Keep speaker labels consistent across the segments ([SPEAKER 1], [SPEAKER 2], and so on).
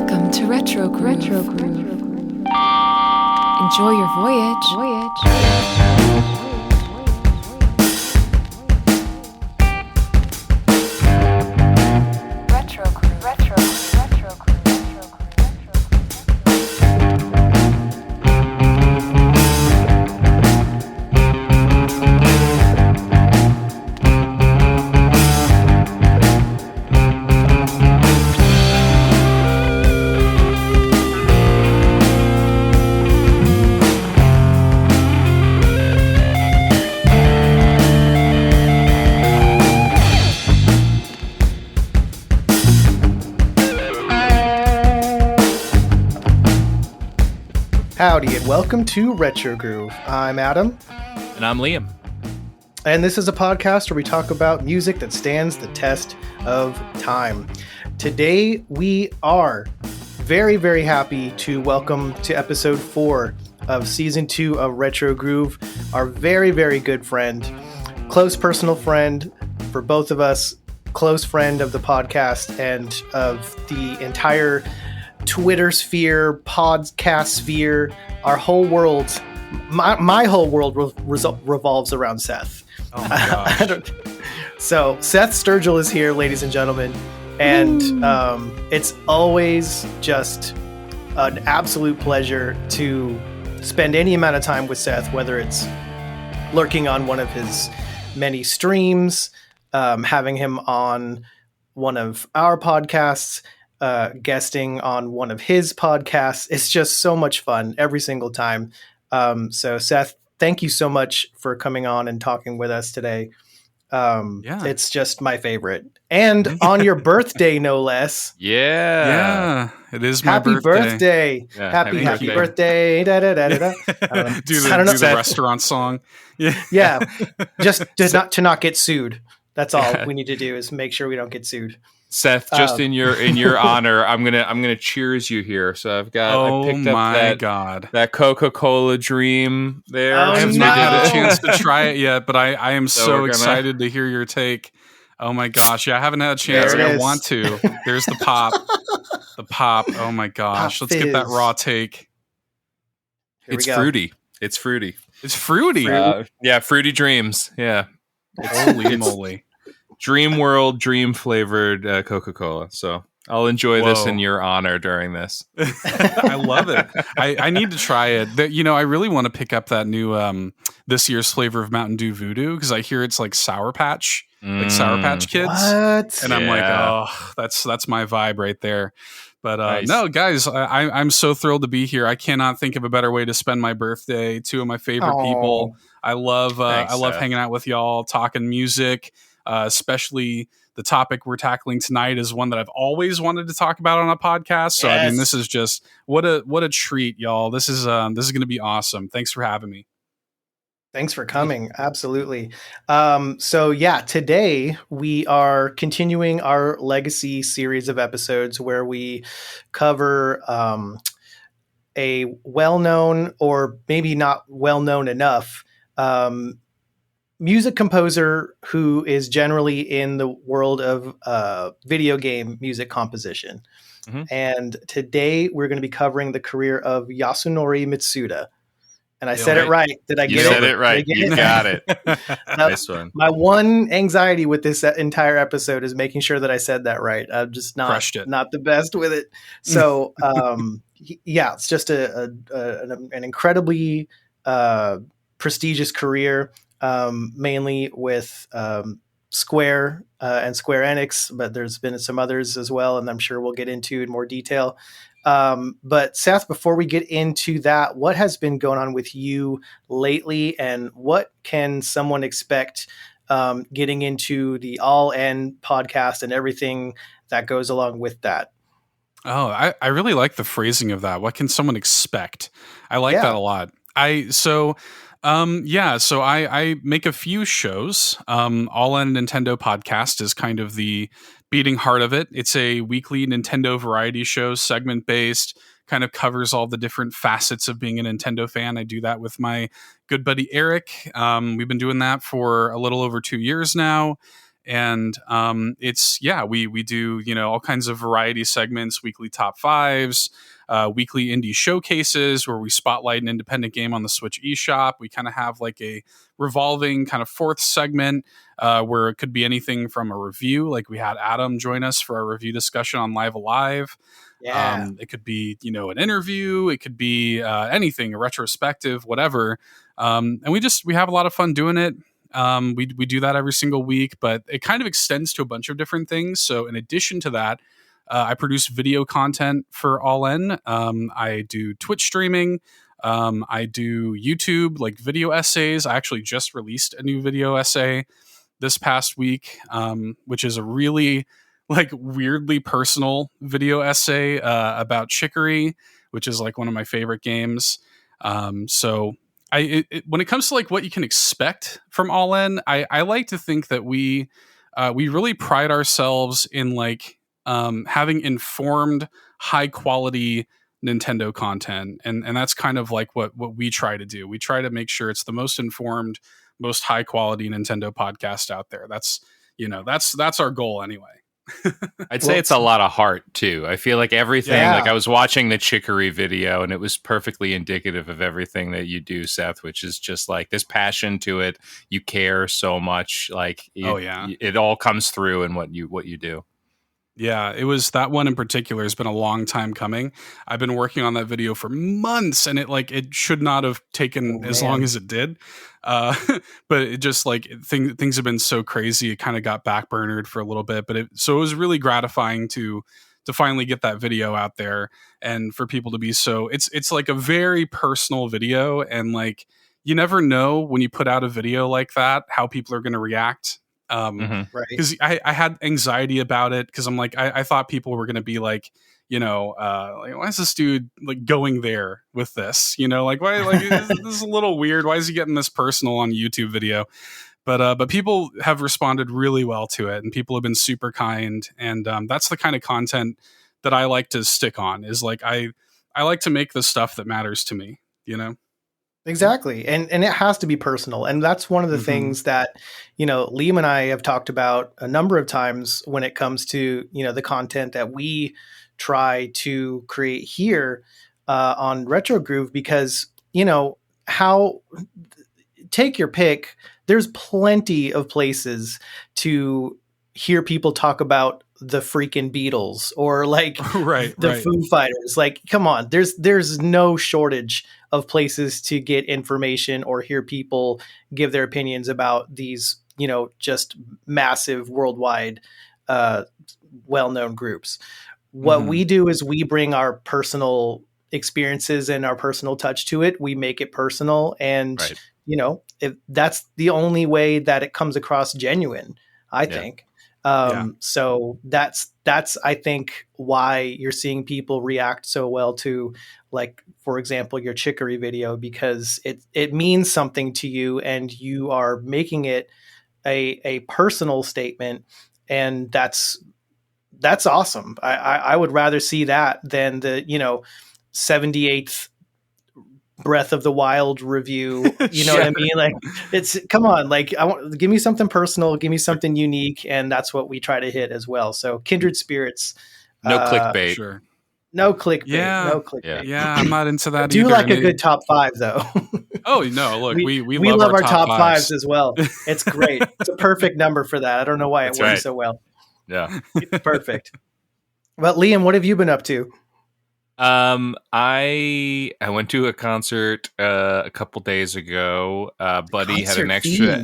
[SPEAKER 1] Welcome to Retro Groove. Enjoy your voyage.
[SPEAKER 2] Howdy and welcome to Retro Groove. I'm Adam.
[SPEAKER 3] And I'm Liam.
[SPEAKER 2] And this is a podcast where we talk about music that stands the test of time. Today we are very, very happy to welcome to episode 4 of season 2 of Retro Groove our very, very good friend, close personal friend for both of us, close friend of the podcast and of the entire Twitter sphere, podcast sphere, our whole world, my whole world revolves around Seth.
[SPEAKER 3] Oh my gosh.
[SPEAKER 2] So Seth Sturgill is here, ladies and gentlemen, and it's always just an absolute pleasure to spend any amount of time with Seth, whether it's lurking on one of his many streams, having him on one of our podcasts, guesting on one of his podcasts. It's just so much fun every single time. So Seth, thank you so much for coming on and talking with us today. It's just my favorite. And on your birthday, no less.
[SPEAKER 3] Yeah,
[SPEAKER 4] it is my
[SPEAKER 2] happy
[SPEAKER 4] birthday.
[SPEAKER 2] Yeah, happy birthday. Da, da, da, da, da.
[SPEAKER 4] do the restaurant song.
[SPEAKER 2] Yeah. Just to not get sued. That's all we need to do is make sure we don't get sued.
[SPEAKER 3] Seth, just in your honor, I'm gonna cheers you here. So I've got I picked up that Coca-Cola Dream there.
[SPEAKER 4] I have not had a chance to try it yet, but I am so excited to hear your take. Oh my gosh, I haven't had a chance. I want to. There's the pop. The pop. Oh my gosh. Let's get that raw take.
[SPEAKER 3] It's fruity. It's fruity.
[SPEAKER 4] It's fruity.
[SPEAKER 3] Yeah, fruity dreams. Yeah.
[SPEAKER 4] Holy moly.
[SPEAKER 3] Dream World, dream flavored Coca-Cola. So I'll enjoy this in your honor during this.
[SPEAKER 4] I love it. I need to try it. I really want to pick up that new this year's flavor of Mountain Dew Voodoo because I hear it's like Sour Patch, like Sour Patch Kids.
[SPEAKER 2] What?
[SPEAKER 4] And I'm like, oh, that's my vibe right there. But
[SPEAKER 3] nice.
[SPEAKER 4] No, guys, I'm so thrilled to be here. I cannot think of a better way to spend my birthday. Two of my favorite people. I love hanging out with y'all, talking music. Especially the topic we're tackling tonight is one that I've always wanted to talk about on a podcast. So I mean, this is just what a treat, y'all. This is going to be awesome. Thanks for having me.
[SPEAKER 2] Thanks for coming. Absolutely. Today we are continuing our legacy series of episodes where we cover a well-known or maybe not well-known enough music composer who is generally in the world of video game music composition. Mm-hmm. And today we're going to be covering the career of Yasunori Mitsuda. And I said it right. Did I get it?
[SPEAKER 3] You said it right. You got it. Nice one.
[SPEAKER 2] My one anxiety with this entire episode is making sure that I said that right. I'm just not the best with it. So, it's just an incredibly prestigious career. Mainly with Square and Square Enix, but there's been some others as well, and I'm sure we'll get into in more detail. But Seth, before we get into that, what has been going on with you lately, and what can someone expect getting into the All N podcast and everything that goes along with that?
[SPEAKER 4] Oh, I really like the phrasing of that. What can someone expect? I like that a lot. So I make a few shows. All in Nintendo podcast is kind of the beating heart of it. It's a weekly Nintendo variety show, segment based, kind of covers all the different facets of being a Nintendo fan. I do that with my good buddy Eric. We've been doing that for a little over 2 years now. And we do, all kinds of variety segments, weekly top fives, weekly indie showcases where we spotlight an independent game on the Switch eShop. We kind of have like a revolving kind of fourth segment where it could be anything from a review, like we had Adam join us for our review discussion on Live Alive.
[SPEAKER 2] Yeah.
[SPEAKER 4] It could be, an interview. It could be anything, a retrospective, whatever. And we have a lot of fun doing it. We do that every single week, but it kind of extends to a bunch of different things. So in addition to that, I produce video content for All In. I do Twitch streaming. I do YouTube, like video essays. I actually just released a new video essay this past week, which is a really like weirdly personal video essay about Chicory, which is like one of my favorite games. So when it comes to like what you can expect from All In, I like to think that we really pride ourselves in like having informed, high quality Nintendo content, and that's kind of like what we try to do. We try to make sure it's the most informed, most high quality Nintendo podcast out there. That's our goal anyway.
[SPEAKER 3] I'd say it's a lot of heart too. I feel like everything, like I was watching the Chicory video and it was perfectly indicative of everything that you do, Seth, which is just like this passion to it. You care so much. Like, it all comes through in what you do.
[SPEAKER 4] Yeah, it was that one in particular has been a long time coming. I've been working on that video for months, and it should not have taken as long as it did. But it just like things have been so crazy, it kind of got backburnered for a little bit. But so it was really gratifying to finally get that video out there, and for people to be so it's like a very personal video, and like you never know when you put out a video like that how people are going to react. Because I had anxiety about it because I'm like I thought people were going to be like, like, why is this dude like going there with this? Like why this is a little weird. Why is he getting this personal on a YouTube video? But people have responded really well to it, and people have been super kind, and that's the kind of content that I like to stick on. Is like I like to make the stuff that matters to me.
[SPEAKER 2] Exactly. And it has to be personal. And that's one of the things that, Liam and I have talked about a number of times when it comes to, the content that we try to create here on Retro Groove, because, take your pick. There's plenty of places to hear people talk about the freaking Beatles or like the Foo Fighters. Like, come on, there's no shortage of places to get information or hear people give their opinions about these, just massive worldwide, well-known groups. What we do is we bring our personal experiences and our personal touch to it. We make it personal. And, if that's the only way that it comes across genuine, I think. So that's, I think, why you're seeing people react so well to, like, for example, your Chicory video, because it means something to you and you are making it a personal statement. And that's awesome. I would rather see that than the, 78th Breath of the Wild review. You know what I mean? Like, come on, like, give me something personal, give me something unique. And that's what we try to hit as well. So kindred spirits.
[SPEAKER 3] No clickbait.
[SPEAKER 4] Sure.
[SPEAKER 2] No clickbait.
[SPEAKER 4] Yeah.
[SPEAKER 2] No clickbait.
[SPEAKER 4] Yeah, I'm not into that.
[SPEAKER 2] I do like a good top five though.
[SPEAKER 4] Oh no, look, we
[SPEAKER 2] love our top fives as well. It's great. It's a perfect number for that. I don't know why it works so well.
[SPEAKER 3] Yeah.
[SPEAKER 2] It's perfect. But Liam, what have you been up to?
[SPEAKER 3] I went to a concert a couple days ago. Buddy had an extra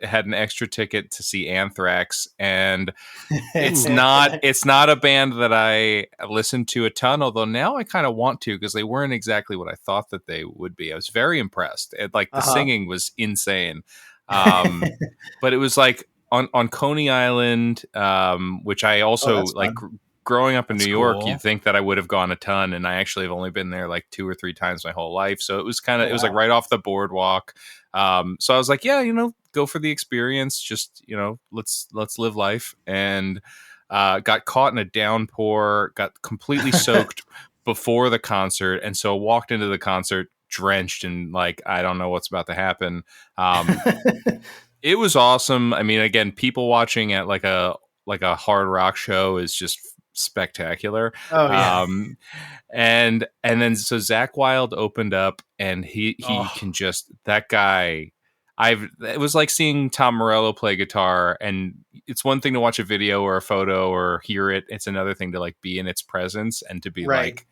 [SPEAKER 3] had an extra ticket to see Anthrax, and it's not a band that I listened to a ton, although now I kind of want to, because they weren't exactly what I thought that they would be. I was very impressed. The singing was insane. But it was like on Coney Island, which I also like. Growing up in New York, you'd think that I would have gone a ton, and I actually have only been there like 2 or 3 times my whole life. So it was it was like right off the boardwalk. So I was like, go for the experience. Just, let's live life. And got caught in a downpour, got completely soaked before the concert. And so walked into the concert drenched and like, I don't know what's about to happen. It was awesome. I mean, again, people watching at like a hard rock show is just spectacular.
[SPEAKER 2] Oh yeah.
[SPEAKER 3] And then so Zach Wilde opened up, and he can just, that guy. It was like seeing Tom Morello play guitar, and it's one thing to watch a video or a photo or hear it. It's another thing to like be in its presence and to be like,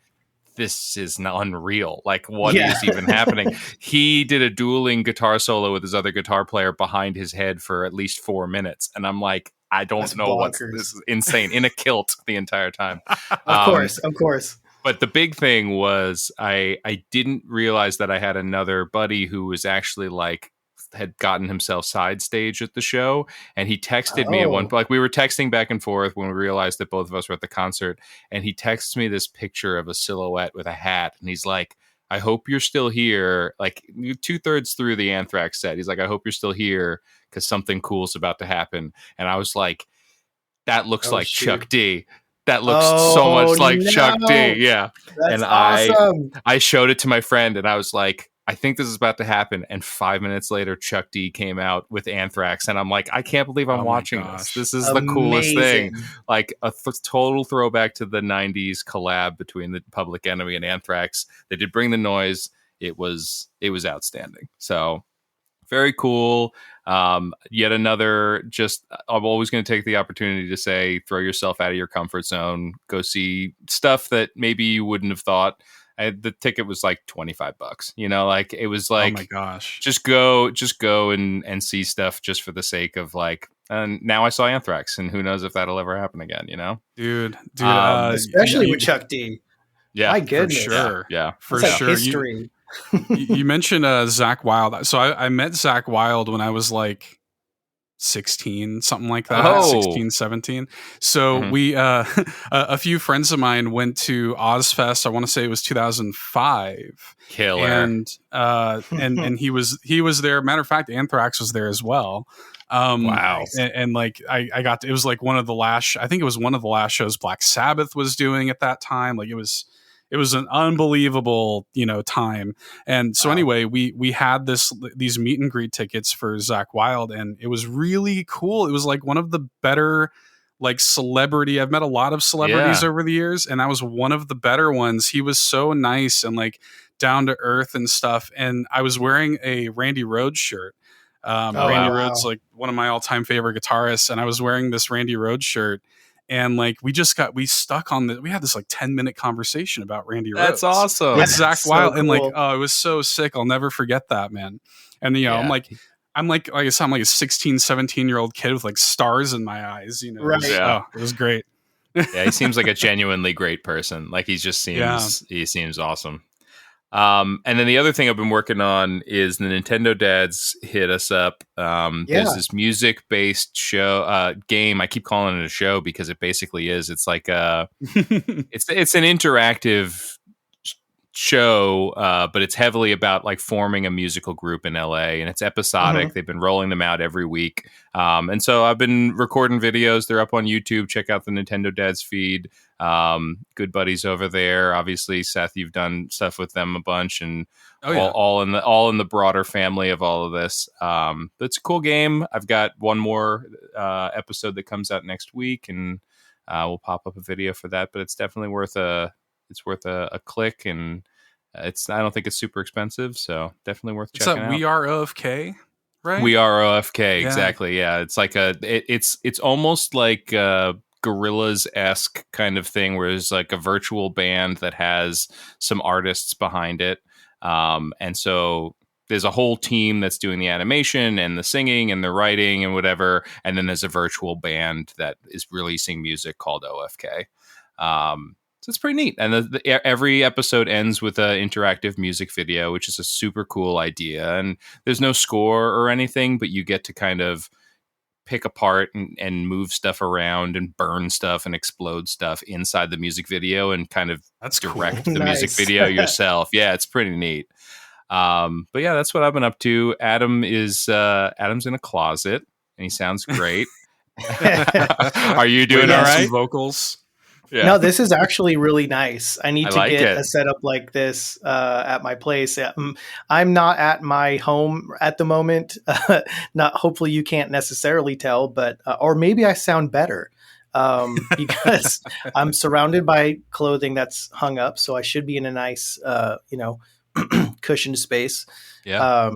[SPEAKER 3] this is not unreal. Like, what is even happening? He did a dueling guitar solo with his other guitar player behind his head for at least 4 minutes. And I'm like, I don't know what's this is insane, in a kilt the entire time.
[SPEAKER 2] Of course.
[SPEAKER 3] But the big thing was I didn't realize that I had another buddy who was actually like, had gotten himself side stage at the show, and he texted me at one point. Like, we were texting back and forth when we realized that both of us were at the concert, and he texts me this picture of a silhouette with a hat, and he's like, I hope you're still here. Like 2/3 through the Anthrax set, he's like, I hope you're still here because something cool's about to happen. And I was like, that looks like shoot. Chuck D. That looks so much like Chuck D. Yeah.
[SPEAKER 2] That's
[SPEAKER 3] and
[SPEAKER 2] awesome.
[SPEAKER 3] I showed it to my friend, and I was like, I think this is about to happen. And 5 minutes later, Chuck D came out with Anthrax. And I'm like, I can't believe I'm watching this. This is the coolest thing. Like a total throwback to the 90s collab between the Public Enemy and Anthrax. They did bring the noise. It was outstanding. So very cool. Yet another, just, I'm always going to take the opportunity to say, throw yourself out of your comfort zone. Go see stuff that maybe you wouldn't have thought. The ticket was like $25, you know, like it was like,
[SPEAKER 4] oh my gosh,
[SPEAKER 3] just go and see stuff just for the sake of like, and now I saw Anthrax, and who knows if that'll ever happen again, you know,
[SPEAKER 4] dude,
[SPEAKER 2] especially with Chuck D.
[SPEAKER 3] Yeah,
[SPEAKER 2] my goodness.
[SPEAKER 4] For sure.
[SPEAKER 3] Yeah,
[SPEAKER 4] for
[SPEAKER 2] like
[SPEAKER 4] sure.
[SPEAKER 2] History.
[SPEAKER 4] You mentioned Zach Wilde. So I met Zach Wilde when I was like 16, something like that. 16, 17. So we a few friends of mine went to Ozfest. I want to say it was 2005.
[SPEAKER 3] Killer.
[SPEAKER 4] And he was there. Matter of fact, Anthrax was there as well.
[SPEAKER 3] Wow.
[SPEAKER 4] And like I got to, it was like one of the last, I think it was one of the last shows Black Sabbath was doing at that time. Like it was an unbelievable, time. And so anyway, we had these meet and greet tickets for Zach Wilde, and it was really cool. It was like one of the better, like, celebrity. I've met a lot of celebrities over the years, and that was one of the better ones. He was so nice and like down to earth and stuff. And I was wearing a Randy Rhoads shirt. Randy Rhoads, like one of my all-time favorite guitarists, and I was wearing this Randy Rhoads shirt. And like we had this like 10-minute conversation about Randy Rhoads.
[SPEAKER 3] That's awesome.
[SPEAKER 4] With Zach Wilde.
[SPEAKER 2] Cool.
[SPEAKER 4] And like, it was so sick. I'll never forget that, man. And I'm like I said, I'm like a 16, 17-year-old kid with like stars in my eyes,
[SPEAKER 2] Right.
[SPEAKER 4] It was great.
[SPEAKER 3] Yeah, he seems like a genuinely great person. Like he seems awesome. And then the other thing I've been working on is the Nintendo dads hit us up. There's this music-based show game. I keep calling it a show because it basically is. It's like it's an interactive show, but it's heavily about like forming a musical group in LA, and it's episodic. They've been rolling them out every week. And so I've been recording videos. They're up on YouTube. Check out the Nintendo Dads feed. Good buddies over there. Obviously, Seth, you've done stuff with them a bunch, and all in the broader family of all of this. But it's a cool game. I've got one more episode that comes out next week, and we'll pop up a video for that. But it's definitely worth a click, and I don't think it's super expensive, so definitely worth checking out.
[SPEAKER 4] We Are OFK, right?
[SPEAKER 3] We Are OFK, exactly. Yeah, it's like it's almost like Gorillaz-esque kind of thing, where there's like a virtual band that has some artists behind it, and so there's a whole team that's doing the animation and the singing and the writing and whatever, and then there's a virtual band that is releasing music called OFK. So it's pretty neat. And every episode ends with an interactive music video, which is a super cool idea. And there's no score or anything, but you get to kind of pick apart and move stuff around and burn stuff and explode stuff inside the music video and kind of direct the music video yourself. Yeah, it's pretty neat. But yeah, that's what I've been up to. Adam's in a closet and he sounds great. Are you doing all right?
[SPEAKER 4] Vocals.
[SPEAKER 3] Yeah.
[SPEAKER 2] No, this is actually really nice. I need to
[SPEAKER 3] like
[SPEAKER 2] get
[SPEAKER 3] it.
[SPEAKER 2] a setup like this at my place. I'm not at my home at the moment. Hopefully you can't necessarily tell, but or maybe I sound better because I'm surrounded by clothing that's hung up, so I should be in a nice, cushioned space.
[SPEAKER 3] Yeah.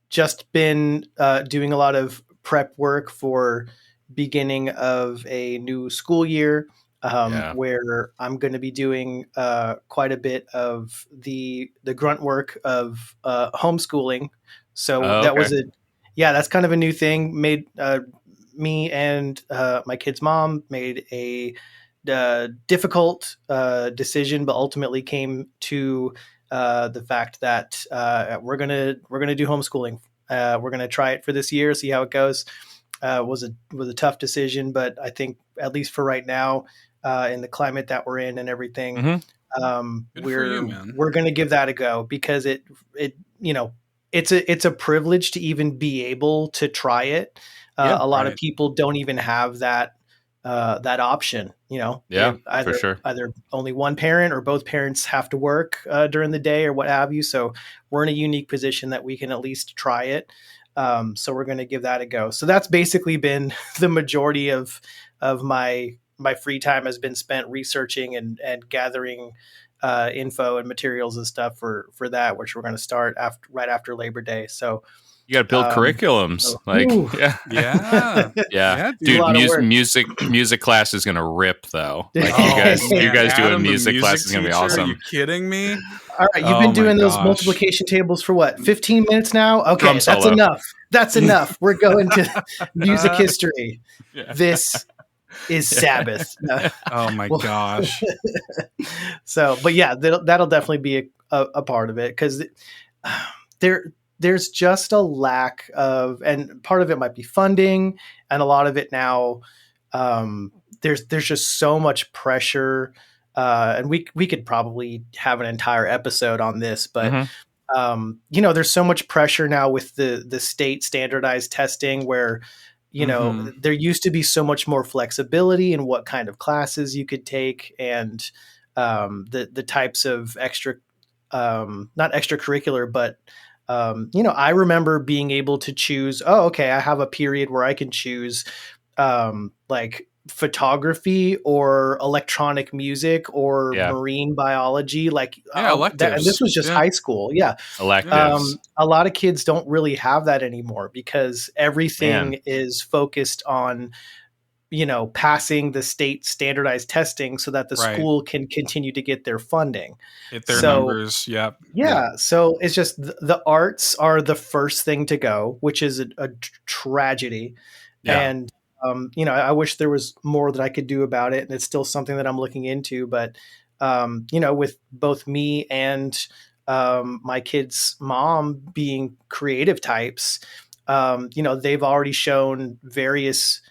[SPEAKER 2] Just been doing a lot of prep work for beginning of a new school year. Where I'm going to be doing quite a bit of the grunt work of homeschooling. So that's kind of a new thing. Made me and my kid's mom made a difficult decision, but ultimately came to the fact that we're gonna do homeschooling. We're gonna try it for this year, see how it goes. Was a tough decision, but I think at least for right now, in the climate that we're in and everything, we're going to give that a go because it's a privilege to even be able to try it. A lot of people don't even have that option.
[SPEAKER 3] For sure.
[SPEAKER 2] Either only one parent or both parents have to work during the day or what have you. So we're in a unique position that we can at least try it. So we're going to give that a go. So that's basically been the majority of my free time has been spent researching and gathering info and materials and stuff for that, which we're going to start right after Labor Day. So
[SPEAKER 3] you got to build curriculums. Dude, music class is going to rip though. Like you guys doing music class is going to be awesome.
[SPEAKER 4] Are you kidding me?
[SPEAKER 2] All right, you've been doing those multiplication tables for what, 15 minutes now? Okay, that's enough. That's enough. We're going to music history. Yeah. This is Sabbath.
[SPEAKER 4] Oh my gosh.
[SPEAKER 2] So, but yeah, that'll definitely be a part of it because there's just a lack of, and part of it might be funding, and a lot of it now, there's just so much pressure. And we could probably have an entire episode on this, but there's so much pressure now with the state standardized testing where, there used to be so much more flexibility in what kind of classes you could take and the types of not extracurricular, but I remember being able to choose, I have a period where I can choose like photography or electronic music or marine biology, electives. And this was just high school.
[SPEAKER 3] Electives.
[SPEAKER 2] A lot of kids don't really have that anymore because everything is focused on passing the state standardized testing so that the school can continue to get their funding,
[SPEAKER 4] get their numbers.
[SPEAKER 2] So it's just the arts are the first thing to go, which is a tragedy. And I wish there was more that I could do about it. And it's still something that I'm looking into. But, with both me and my kid's mom being creative types, they've already shown various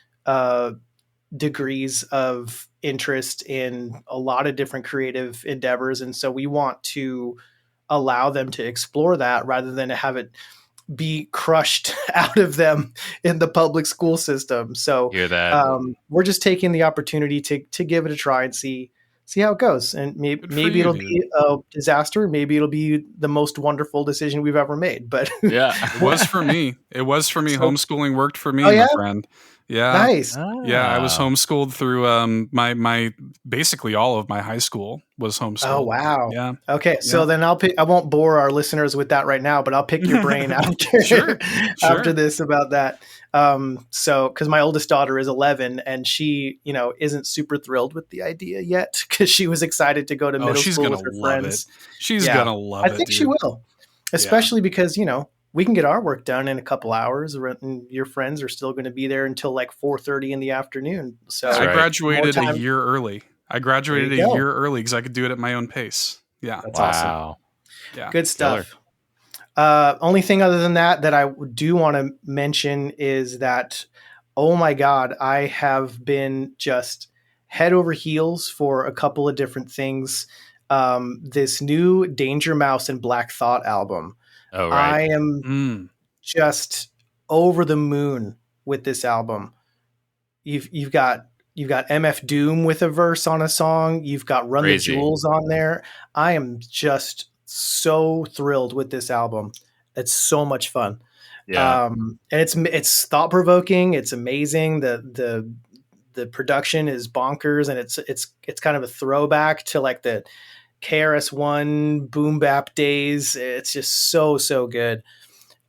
[SPEAKER 2] degrees of interest in a lot of different creative endeavors. And so we want to allow them to explore that rather than to have it be crushed out of them in the public school system. So we're just taking the opportunity to give it a try and see how it goes. And maybe it'll be a disaster. Maybe it'll be the most wonderful decision we've ever made. But
[SPEAKER 4] it was for me. Homeschooling worked for me, my friend. Yeah.
[SPEAKER 2] Nice.
[SPEAKER 4] Yeah. I was homeschooled through my basically all of my high school was homeschooled.
[SPEAKER 2] Oh, wow.
[SPEAKER 4] Yeah.
[SPEAKER 2] Okay. So then I won't bore our listeners with that right now, but I'll pick your brain after this about that. Cause my oldest daughter is 11 and she, isn't super thrilled with the idea yet cause she was excited to go to middle school with her friends.
[SPEAKER 4] She's going to love it.
[SPEAKER 2] I think she will, especially because, we can get our work done in a couple hours and your friends are still going to be there until like 4:30 in the afternoon. So
[SPEAKER 4] I graduated a year early. Because I could do it at my own pace. Yeah.
[SPEAKER 2] That's awesome.
[SPEAKER 4] Yeah.
[SPEAKER 2] Good stuff. Only thing other than that I do want to mention is that, oh my God, I have been just head over heels for a couple of different things. This new Danger Mouse and Black Thought album.
[SPEAKER 3] Oh, right.
[SPEAKER 2] I am just over the moon with this album. You've got MF Doom with a verse on a song. You've got Run
[SPEAKER 3] Crazy.
[SPEAKER 2] the Jewels on there. I am just so thrilled with this album. It's so much fun.
[SPEAKER 3] Yeah.
[SPEAKER 2] And it's thought provoking. It's amazing. The production is bonkers, and it's kind of a throwback to like the KRS-One boom bap days. It's just so good.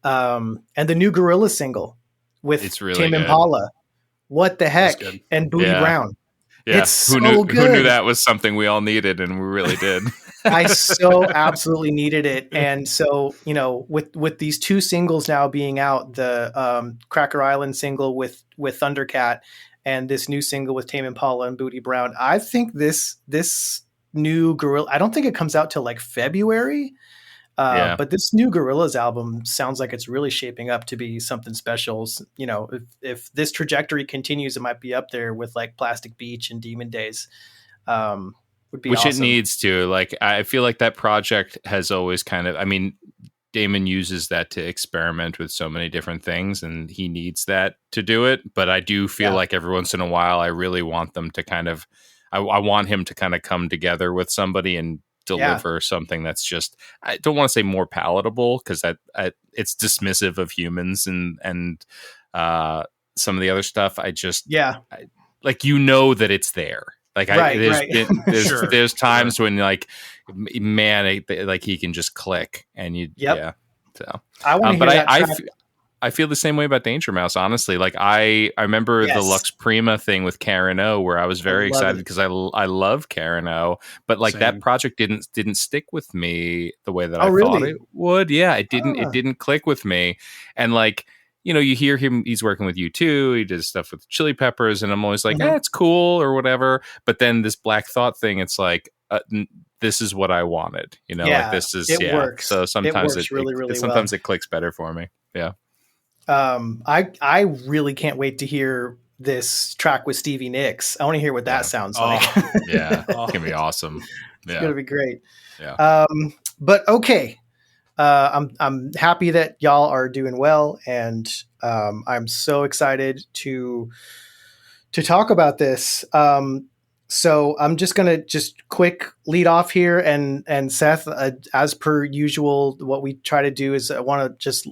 [SPEAKER 2] And the new Gorilla single with
[SPEAKER 3] really
[SPEAKER 2] Tame
[SPEAKER 3] good.
[SPEAKER 2] Impala. What the heck? And Booty Brown.
[SPEAKER 3] Yeah.
[SPEAKER 2] It's so good.
[SPEAKER 3] Who knew that was something we all needed, and we really did.
[SPEAKER 2] I so absolutely needed it. And so, with these two singles now being out, the Cracker Island single with Thundercat and this new single with Tame Impala and Booty Brown, I think this new Gorilla, I don't think it comes out till like February. But this new Gorillaz album sounds like it's really shaping up to be something special. If this trajectory continues, it might be up there with like Plastic Beach and Demon Days. Would be
[SPEAKER 3] Which
[SPEAKER 2] awesome.
[SPEAKER 3] It needs to. Like, I feel like that project has always kind of, I mean, Damon uses that to experiment with so many different things, and he needs that to do it. But I do feel like every once in a while, I really want them to kind of, I want him to kind of come together with somebody and deliver something that's just, I don't want to say more palatable, because it's dismissive of humans and some of the other stuff. I just, like, that it's there. Like, there's times when, like, man, like, he can just click, and so
[SPEAKER 2] I want to hear that track.
[SPEAKER 3] I feel the same way about Danger Mouse, honestly. Like, I remember the Lux Prima thing with Karen O, where I was very excited because I love Karen O, but like that project didn't stick with me the way that I thought it would. Yeah, it didn't click with me. And like, you hear him, he's working with U2, he does stuff with Chili Peppers, and I'm always like, it's cool or whatever. But then this Black Thought thing, it's like, this is what I wanted, like this is,
[SPEAKER 2] it works.
[SPEAKER 3] So sometimes
[SPEAKER 2] it really
[SPEAKER 3] sometimes it clicks better for me. Yeah.
[SPEAKER 2] I really can't wait to hear this track with Stevie Nicks. I want to hear what that sounds like.
[SPEAKER 3] It's gonna be awesome.
[SPEAKER 2] It's gonna be great.
[SPEAKER 3] Yeah.
[SPEAKER 2] But okay. I'm happy that y'all are doing well, and I'm so excited to talk about this. So I'm just gonna quick lead off here, and Seth, as per usual, what we try to do is I want to just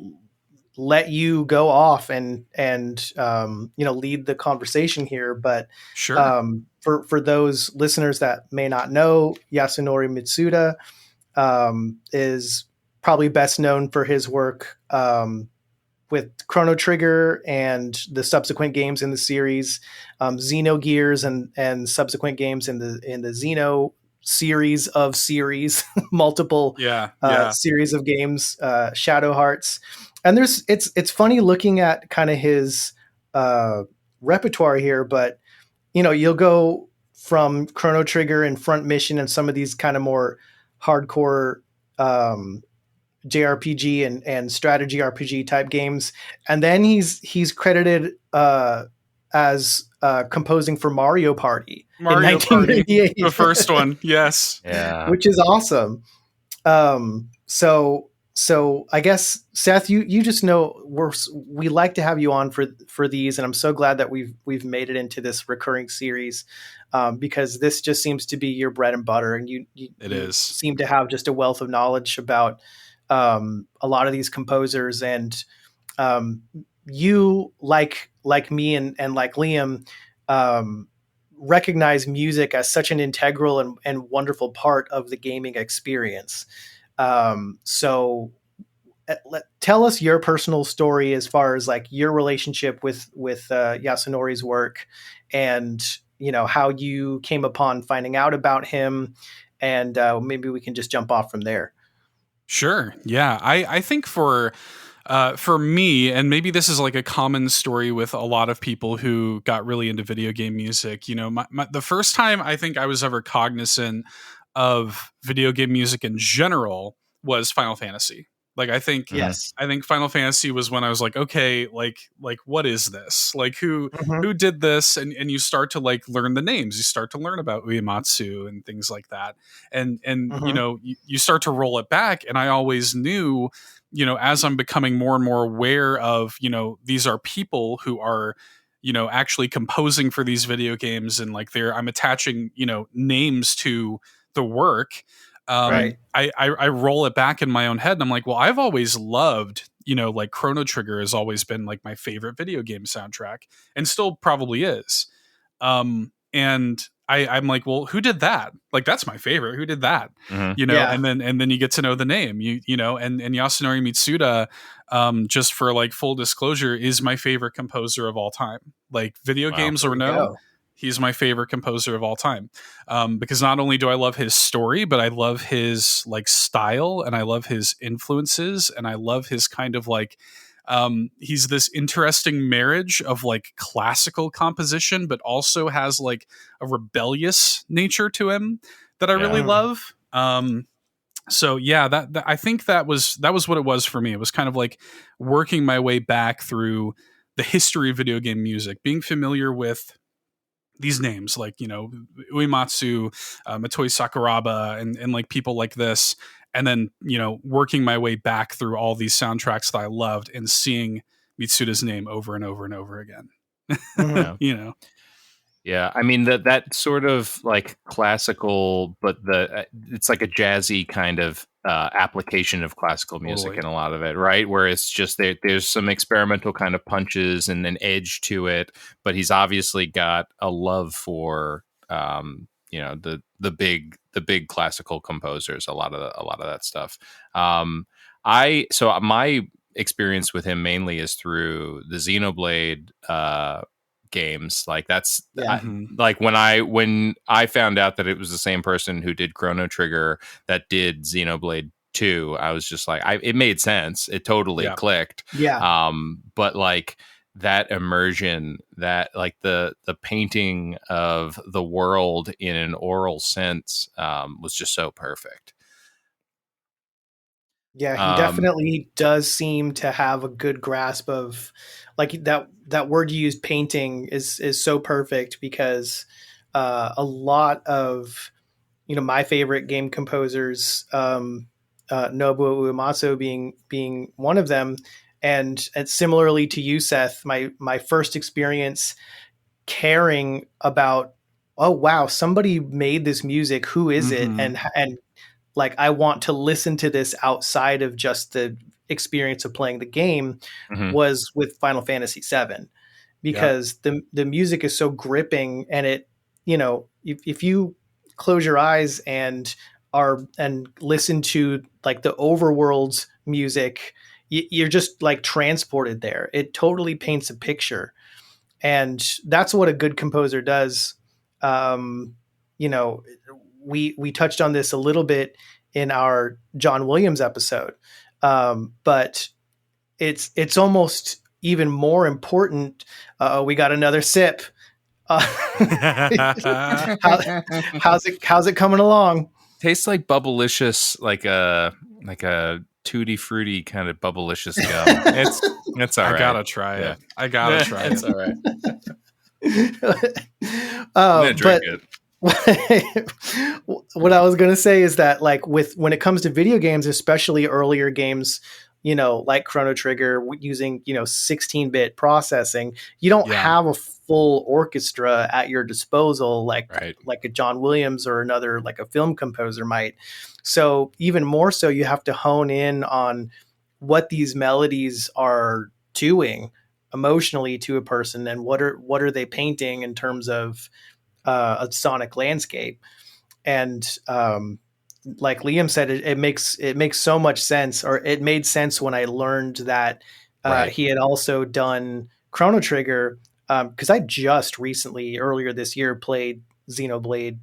[SPEAKER 2] let you go off and lead the conversation here. But for those listeners that may not know, Yasunori Mitsuda is probably best known for his work with Chrono Trigger and the subsequent games in the series, Xenogears and subsequent games in the Xeno series of series, multiple series of games, Shadow Hearts. And it's funny looking at kind of his repertoire here, but you'll go from Chrono Trigger and Front Mission and some of these kind of more hardcore JRPG and strategy RPG type games, and then he's credited as composing for Mario Party in 1998.
[SPEAKER 4] The first one, yes,
[SPEAKER 2] which is awesome. So I guess, Seth, you just know we like to have you on for these, and I'm so glad that we've made it into this recurring series, because this just seems to be your bread and butter, and you seem to have just a wealth of knowledge about a lot of these composers, and you like me and like Liam recognize music as such an integral and wonderful part of the gaming experience. So tell us your personal story as far as like your relationship with Yasunori's work, and how you came upon finding out about him, and maybe we can just jump off from there.
[SPEAKER 4] Sure. Yeah. I think for me, and maybe this is like a common story with a lot of people who got really into video game music, the first time I think I was ever cognizant of video game music in general was Final Fantasy. Like, I think Final Fantasy was when I was like, okay, like what is this? Like, who did this? And you start to like learn the names. You start to learn about Uematsu and things like that. And you start to roll it back. And I always knew, as I'm becoming more and more aware of, these are people who are actually composing for these video games, and like I'm attaching, names to the work.
[SPEAKER 2] Right.
[SPEAKER 4] I roll it back in my own head and I'm like, well, I've always loved, like Chrono Trigger has always been like my favorite video game soundtrack and still probably is. And I'm like, well, who did that? Like, that's my favorite. Who did that?
[SPEAKER 3] Mm-hmm.
[SPEAKER 4] And then you get to know the name, and Yasunori Mitsuda, just for like full disclosure, is my favorite composer of all time. Like, video games or no, he's my favorite composer of all time. Because not only do I love his story, but I love his like style, and I love his influences, and I love his kind of like, he's this interesting marriage of like classical composition, but also has like a rebellious nature to him that I really love. So yeah, that I think that was what it was for me. It was kind of like working my way back through the history of video game music, being familiar with these names like, Uematsu, Motoi Sakuraba, and like people like this. And then, working my way back through all these soundtracks that I loved and seeing Mitsuda's name over and over and over again.
[SPEAKER 3] Mm-hmm. Yeah, I mean that sort of like classical, but it's like a jazzy kind of application of classical music in a lot of it, right? Where it's just there's some experimental kind of punches and an edge to it, but he's obviously got a love for the big classical composers, a lot of that stuff. So my experience with him mainly is through the Xenoblade games. Like that's like when I found out that it was the same person who did Chrono Trigger that did Xenoblade 2, I was just like, it made sense. It totally clicked.
[SPEAKER 2] Yeah.
[SPEAKER 3] But like that immersion, that like the painting of the world in an oral sense was just so perfect.
[SPEAKER 2] Yeah, he definitely does seem to have a good grasp of like that word you used, painting, is so perfect because a lot of my favorite game composers, Nobuo Uematsu being one of them, and similarly to you, Seth, my first experience caring about, oh wow, somebody made this music, who is it, and like I want to listen to this outside of just the experience of playing the game, was with Final Fantasy VII, because the music is so gripping, and it, if you close your eyes and listen to like the overworld's music, you're just like transported there. It totally paints a picture, and that's what a good composer does. We touched on this a little bit in our John Williams episode, but it's almost even more important. We got another sip. How's it coming along?
[SPEAKER 3] Tastes like Bubblicious, like a tutti fruity kind of Bubblicious gum. It's all right.
[SPEAKER 4] I gotta try it. I gotta try it.
[SPEAKER 3] It's all right.
[SPEAKER 2] I'm gonna drink it. What I was going to say is that like when it comes to video games, especially earlier games, like Chrono Trigger using, 16-bit processing, you don't have a full orchestra at your disposal, like a John Williams or another, like a film composer might. So even more so, you have to hone in on what these melodies are doing emotionally to a person, and what are they painting in terms of a sonic landscape. And like Liam said, it makes so much sense, or it made sense when I learned that he had also done Chrono Trigger, because I just recently, earlier this year, played Xenoblade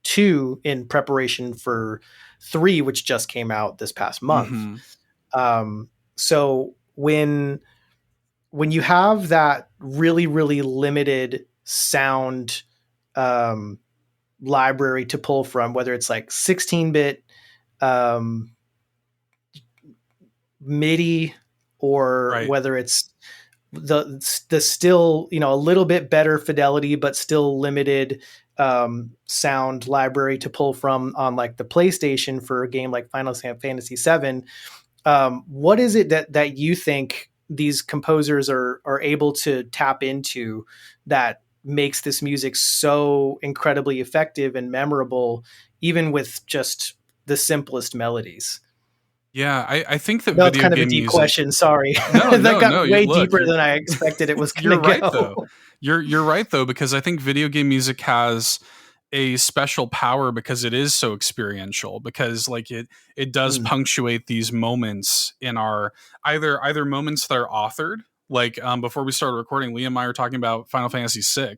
[SPEAKER 2] 2 in preparation for 3, which just came out this past month. So when you have that really, really limited sound library to pull from, whether it's like 16-bit MIDI, or whether it's the still, a little bit better fidelity but still limited sound library to pull from on like the PlayStation for a game like Final Fantasy VII, what is it that you think these composers are able to tap into that makes this music so incredibly effective and memorable, even with just the simplest melodies.
[SPEAKER 4] Yeah, I think that
[SPEAKER 2] that's
[SPEAKER 4] video
[SPEAKER 2] kind of a
[SPEAKER 4] game
[SPEAKER 2] deep
[SPEAKER 4] music,
[SPEAKER 2] question. Sorry,
[SPEAKER 4] no,
[SPEAKER 2] that got way
[SPEAKER 4] look,
[SPEAKER 2] deeper than I expected it was going to
[SPEAKER 4] you're right,
[SPEAKER 2] go.
[SPEAKER 4] though. You're right though, because I think video game music has a special power because it is so experiential, because like it does punctuate these moments in our either moments that are authored. Like before we started recording, Liam and I were talking about Final Fantasy VI.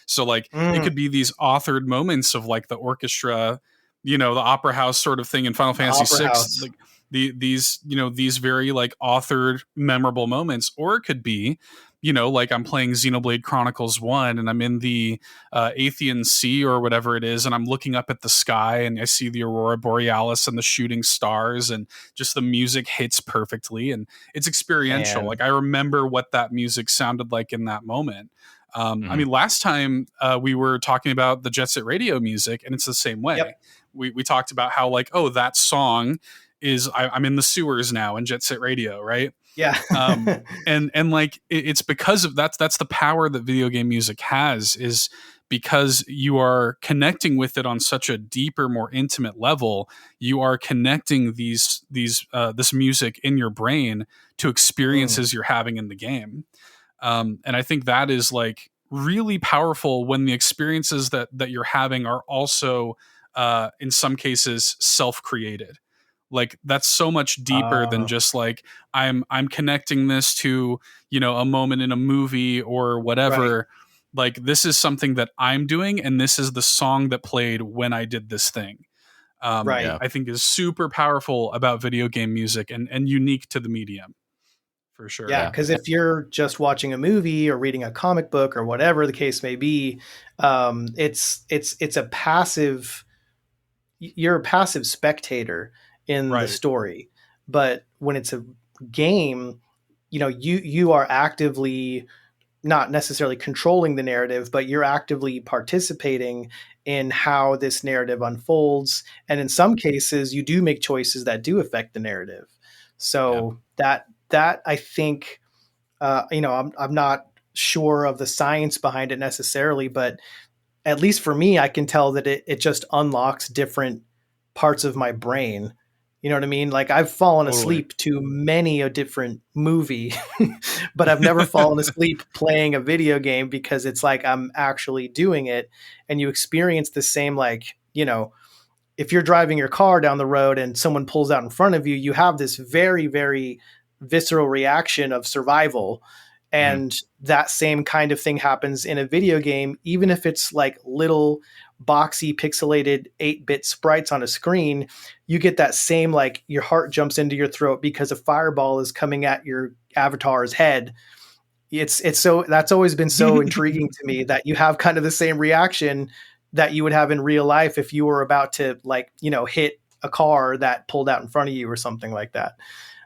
[SPEAKER 4] So like it could be these authored moments of like the orchestra, the opera house sort of thing in Final Fantasy VI. Like these very like authored memorable moments, or it could be like I'm playing Xenoblade Chronicles 1 and I'm in the Athean Sea or whatever it is, and I'm looking up at the sky and I see the Aurora Borealis and the shooting stars, and just the music hits perfectly and it's experiential.
[SPEAKER 2] Man.
[SPEAKER 4] Like I remember what that music sounded like in that moment. I mean, last time we were talking about the Jet Set Radio music, and it's the same way.
[SPEAKER 2] Yep.
[SPEAKER 4] We talked about how like, oh, that song is I'm in the sewers now in Jet Set Radio, right?
[SPEAKER 2] Yeah.
[SPEAKER 4] and like it's because of that's the power that video game music has, is because you are connecting with it on such a deeper, more intimate level. You are connecting this music in your brain to experiences you're having in the game. And I think that is like really powerful when the experiences that you're having are also in some cases self-created. Like that's so much deeper than just like I'm connecting this to a moment in a movie or whatever. Right. Like this is something that I'm doing, and this is the song that played when I did this thing.
[SPEAKER 2] Right.
[SPEAKER 4] I think is super powerful about video game music and unique to the medium. For sure.
[SPEAKER 2] Yeah, because if you're just watching a movie or reading a comic book or whatever the case may be, it's a passive. You're a passive spectator in the story, but when it's a game, you are actively not necessarily controlling the narrative, but you're actively participating in how this narrative unfolds, and in some cases, you do make choices that do affect the narrative. So that I think, I'm not sure of the science behind it necessarily, but at least for me, I can tell that it just unlocks different parts of my brain. You know what I mean? Like I've fallen asleep to many a different movie, but I've never fallen asleep playing a video game, because it's like I'm actually doing it, and you experience the same, like, if you're driving your car down the road and someone pulls out in front of you, you have this very, very visceral reaction of survival. And that same kind of thing happens in a video game, even if it's like little boxy pixelated 8-bit sprites on a screen. You get that same, like, your heart jumps into your throat because a fireball is coming at your avatar's head. It's so, that's always been so intriguing to me, that you have kind of the same reaction that you would have in real life if you were about to, like, hit a car that pulled out in front of you or something like that.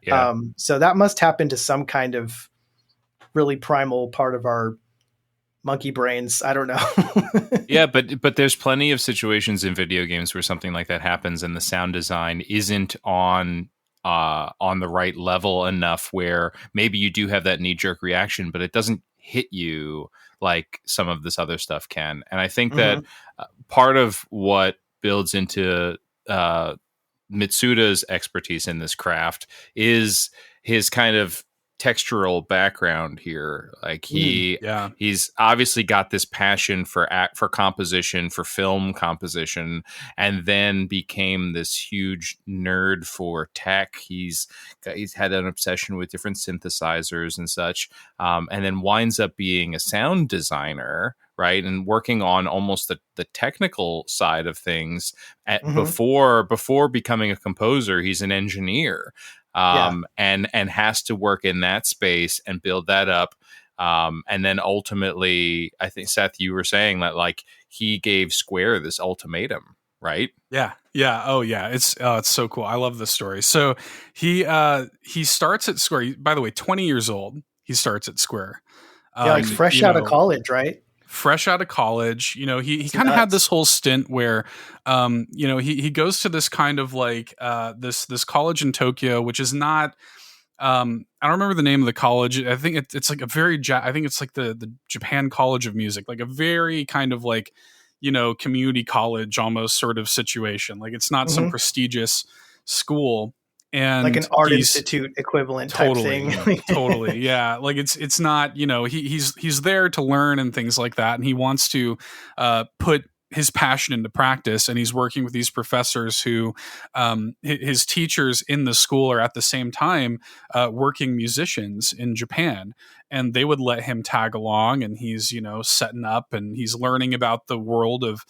[SPEAKER 2] Yeah. So that must tap into some kind of really primal part of our monkey brains. I don't know.
[SPEAKER 3] Yeah, but there's plenty of situations in video games where something like that happens and the sound design isn't on the right level enough, where maybe you do have that knee-jerk reaction, but it doesn't hit you like some of this other stuff can. And I think that part of what builds into Mitsuda's expertise in this craft is his kind of textural background here. Like he's obviously got this passion for composition, for film composition, and then became this huge nerd for tech. He's had an obsession with different synthesizers and such, and then winds up being a sound designer, right, and working on almost the technical side of things. Before becoming a composer, he's an engineer. And has to work in that space and build that up. And then ultimately, I think, Seth, you were saying that, like, he gave Square this ultimatum, right?
[SPEAKER 4] Yeah. Oh yeah. It's so cool. I love this story. So he starts at Square, by the way, 20 years old. He starts at Square.
[SPEAKER 2] Like fresh out of college, right?
[SPEAKER 4] Fresh out of college, he kind of had this whole stint where, he goes to this kind of like this college in Tokyo, which is not I don't remember the name of the college. I think it's like a very, I think it's like the Japan College of Music, like a very kind of like, community college almost sort of situation. Like it's not some prestigious school. And
[SPEAKER 2] like an art institute equivalent type thing.
[SPEAKER 4] Totally. Yeah. Like it's not, he's there to learn and things like that. And he wants to put his passion into practice, and he's working with these professors who his teachers in the school are at the same time working musicians in Japan, and they would let him tag along, and he's setting up and he's learning about the world of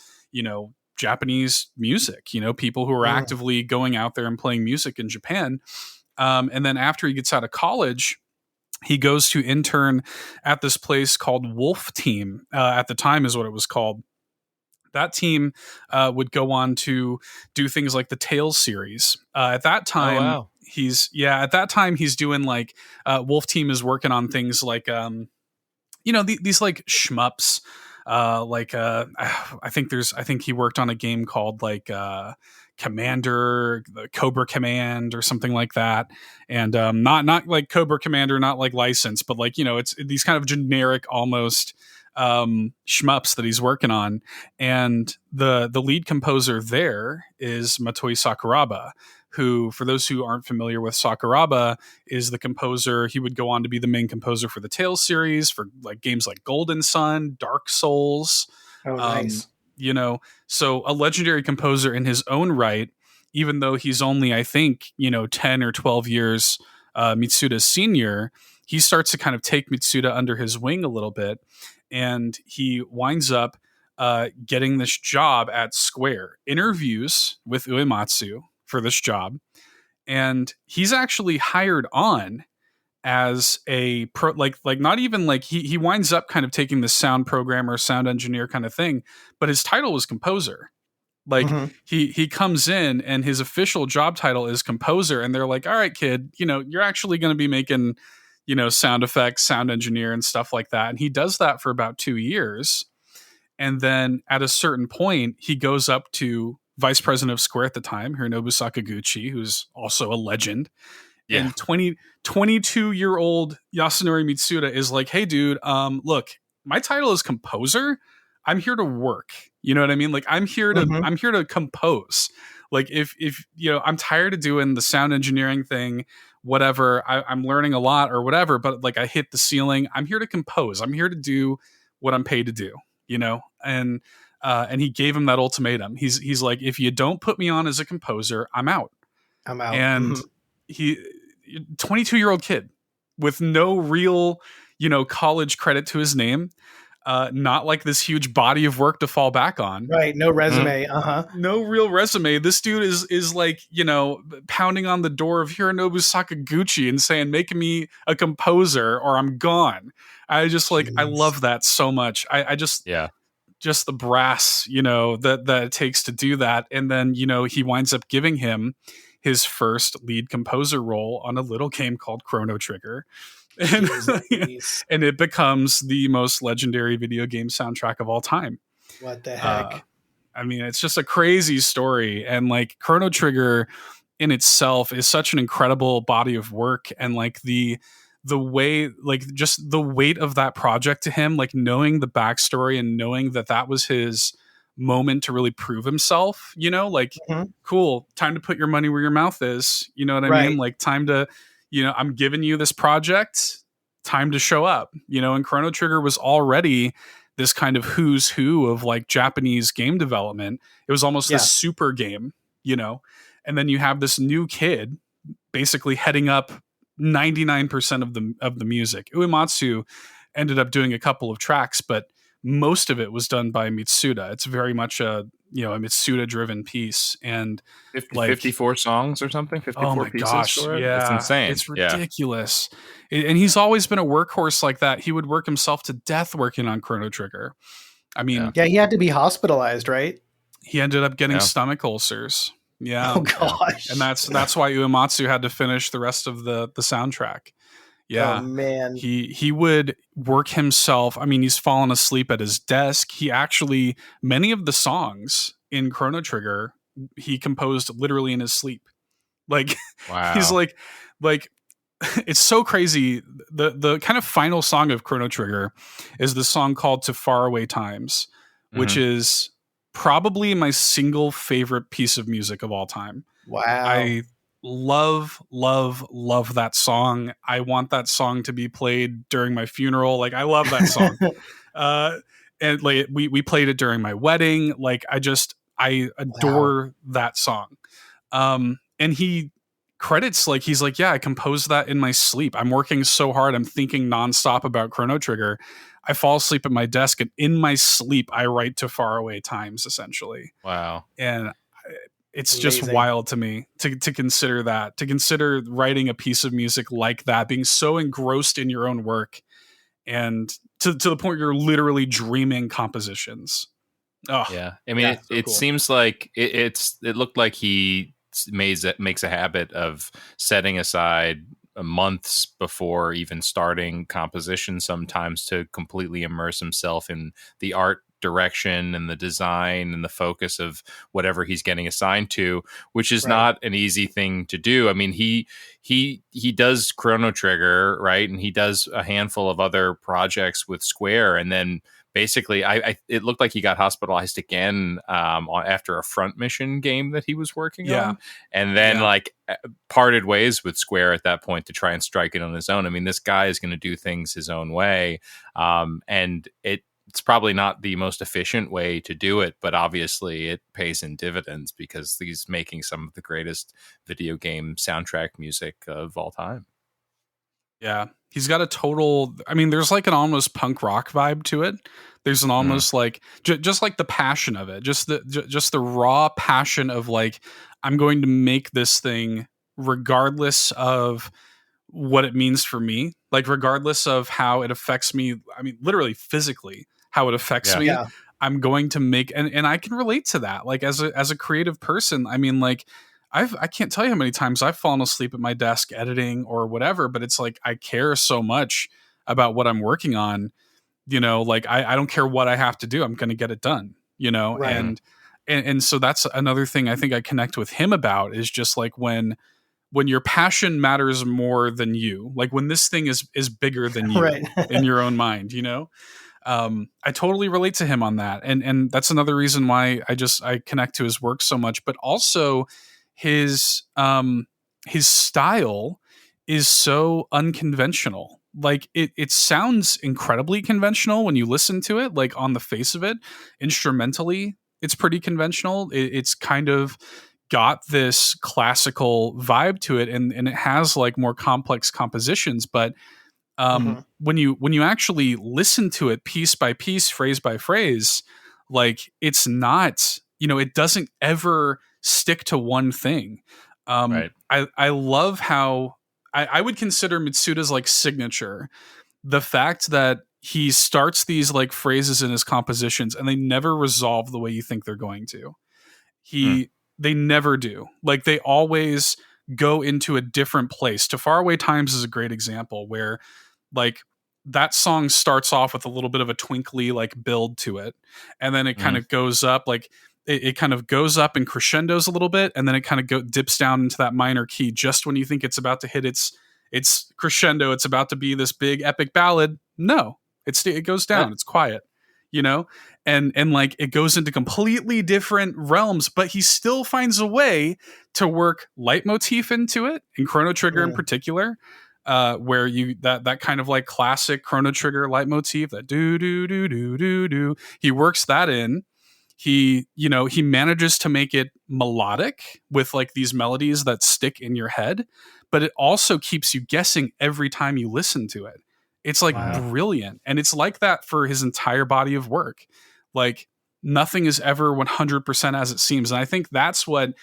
[SPEAKER 4] Japanese music, people who are actively going out there and playing music in Japan. And then after he gets out of college, he goes to intern at this place called Wolf Team, at the time is what it was called. That team would go on to do things like the Tales series. At that time, he's doing like Wolf Team is working on things like these like shmups. I think he worked on a game called like Commander, Cobra Command, or something like that, and not like Cobra Commander, not like license, but like it's these kind of generic almost shmups that he's working on. And the lead composer there is Motoi Sakuraba, who, for those who aren't familiar with Sakuraba, is the composer. He would go on to be the main composer for the Tales series, for like games like Golden Sun, Dark Souls.
[SPEAKER 2] Oh, nice.
[SPEAKER 4] So a legendary composer in his own right, even though he's only, I think, 10 or 12 years Mitsuda's senior. He starts to kind of take Mitsuda under his wing a little bit, and he winds up getting this job at Square, interviews with Uematsu for this job, and he's actually hired on as a pro, like not even like he winds up kind of taking the sound programmer, sound engineer kind of thing, but his title was composer. Like he comes in and his official job title is composer, and they're like, all right, kid, you're actually going to be making sound effects, sound engineer and stuff like that. And he does that for about 2 years. And then at a certain point, he goes up to vice president of Square at the time, Hironobu Sakaguchi, who's also a legend. Yeah. And 22-year-old Yasunori Mitsuda is like, hey, dude, look, my title is composer. I'm here to work. You know what I mean? Like, I'm here to compose. Like, if I'm tired of doing the sound engineering thing, whatever, I'm learning a lot or whatever, but like I hit the ceiling. I'm here to compose. I'm here to do what I'm paid to do, and he gave him that ultimatum. He's like, if you don't put me on as a composer, I'm out. And he, 22-year-old kid with no real, college credit to his name. Not like this huge body of work to fall back on.
[SPEAKER 2] Right. No resume.
[SPEAKER 4] No real resume. This dude is like, pounding on the door of Hironobu Sakaguchi and saying, make me a composer or I'm gone. I just like, I love that so much. I just the brass, that it takes to do that. And then, he winds up giving him his first lead composer role on a little game called Chrono Trigger. And, and it becomes the most legendary video game soundtrack of all time.
[SPEAKER 2] What the heck?
[SPEAKER 4] I mean, it's just a crazy story. And like Chrono Trigger in itself is such an incredible body of work. And like the way, like just the weight of that project to him, like knowing the backstory and knowing that was his moment to really prove himself, cool, time to put your money where your mouth is. You know what I mean? Like time to, I'm giving you this project, time to show up, and Chrono Trigger was already this kind of who's who of like Japanese game development. It was almost this super game, and then you have this new kid basically heading up 99% of the music. Uematsu ended up doing a couple of tracks, but most of it was done by Mitsuda. It's very much a Mitsuda driven piece, and
[SPEAKER 3] 54 songs or something. 54
[SPEAKER 4] oh my
[SPEAKER 3] pieces.
[SPEAKER 4] Gosh, yeah,
[SPEAKER 3] it's insane.
[SPEAKER 4] It's ridiculous. And he's always been a workhorse like that. He would work himself to death working on Chrono Trigger. I mean,
[SPEAKER 2] he had to be hospitalized, right?
[SPEAKER 4] He ended up getting stomach ulcers. Yeah.
[SPEAKER 2] Oh gosh.
[SPEAKER 4] And that's why Uematsu had to finish the rest of the soundtrack. Yeah.
[SPEAKER 2] Oh man.
[SPEAKER 4] He would work himself. I mean, he's fallen asleep at his desk. He actually, many of the songs in Chrono Trigger, he composed literally in his sleep. Like,
[SPEAKER 3] wow.
[SPEAKER 4] He's like it's so crazy. The kind of final song of Chrono Trigger is the song called To Faraway Times, which is probably my single favorite piece of music of all time.
[SPEAKER 2] Wow.
[SPEAKER 4] I love that song. I want that song to be played during my funeral. Like, I love that song. And like we played it during my wedding. Like, I adore that song. And he credits, like, he's like, yeah, I composed that in my sleep. I'm working so hard. I'm thinking nonstop about Chrono Trigger. I fall asleep at my desk, and in my sleep, I write To Faraway Times, essentially.
[SPEAKER 3] Wow.
[SPEAKER 4] And it's just wild to me to consider that, to consider writing a piece of music like that, being so engrossed in your own work, and to the point you're literally dreaming compositions. Oh,
[SPEAKER 3] yeah. I mean, it seems like it looked like he makes a habit of setting aside months before even starting composition sometimes to completely immerse himself in the art direction and the design and the focus of whatever he's getting assigned to, which is not an easy thing to do. I mean, he does Chrono Trigger, right? And he does a handful of other projects with Square, and then basically, it looked like he got hospitalized again after a front mission game that he was working on, and then parted ways with Square at that point to try and strike it on his own. I mean, this guy is going to do things his own way, and it's probably not the most efficient way to do it, but obviously it pays in dividends because he's making some of the greatest video game soundtrack music of all time.
[SPEAKER 4] Yeah, he's got a total. I mean, there's like an almost punk rock vibe to it. There's an almost like just like the passion of it, just the raw passion of like, I'm going to make this thing regardless of what it means for me, like regardless of how it affects me. I mean, literally physically, how it affects me. Yeah. I'm going to make, and I can relate to that. Like as a creative person, I mean, like, I can't tell you how many times I've fallen asleep at my desk editing or whatever, but it's like, I care so much about what I'm working on, you know, like I don't care what I have to do. I'm going to get it done, you know? Right. And so that's another thing I think I connect with him about, is just like when your passion matters more than you, like when this thing is bigger than you in your own mind, you know? I totally relate to him on that. And that's another reason why I connect to his work so much, but also his style is so unconventional. Like it sounds incredibly conventional when you listen to it, like on the face of it. Instrumentally, it's pretty conventional. It's kind of got this classical vibe to it, and it has like more complex compositions, but when you actually listen to it piece by piece, phrase by phrase, like it's not, you know, it doesn't ever stick to one thing. I love how I would consider Mitsuda's like signature, the fact that he starts these like phrases in his compositions and they never resolve the way you think they're going to. They never do. Like they always go into a different place. To Faraway Times is a great example where like that song starts off with a little bit of a twinkly like build to it, and then it kind of goes up, like it kind of goes up and crescendos a little bit, and then it kind of dips down into that minor key just when you think it's about to hit its crescendo. It's about to be this big epic ballad. No, it goes down. It's quiet, you know, and like it goes into completely different realms, but he still finds a way to work leitmotif into it, in Chrono Trigger in particular. Where that kind of like classic Chrono Trigger leitmotif, that do do do do do do, he works that in. He manages to make it melodic with like these melodies that stick in your head, but it also keeps you guessing every time you listen to it. It's like brilliant, and it's like that for his entire body of work. Like nothing is ever 100% as it seems, and I think that's why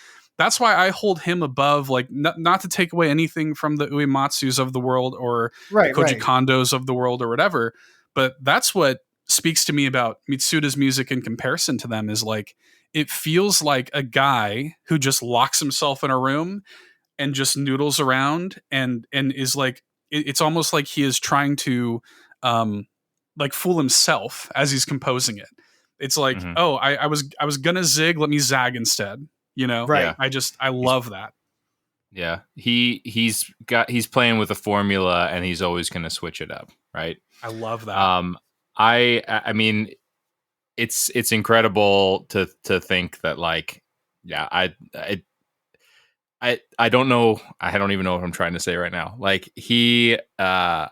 [SPEAKER 4] I hold him above, like, not to take away anything from the Uematsus of the world or Koji Kondos of the world or whatever, but that's what speaks to me about Mitsuda's music in comparison to them, is like, it feels like a guy who just locks himself in a room and just noodles around and is like, it's almost like he is trying to like fool himself as he's composing it. It's like, oh, I was gonna zig, let me zag instead. You know, I love that.
[SPEAKER 3] Yeah, he's playing with a formula, and he's always going to switch it up, right?
[SPEAKER 4] I love that.
[SPEAKER 3] I mean, it's incredible to think that, like, yeah, I don't know, I don't even know what I'm trying to say right now. Like, he has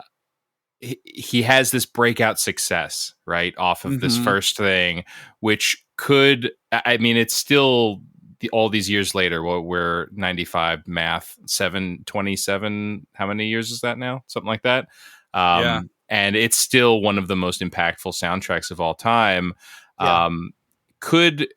[SPEAKER 3] this breakout success, right, off of this first thing, which could, I mean, it's still all these years later. Well, we're 95 math 727. How many years is that now? Something like that.
[SPEAKER 4] Yeah.
[SPEAKER 3] And it's still one of the most impactful soundtracks of all time.
[SPEAKER 2] Yeah.
[SPEAKER 3] Could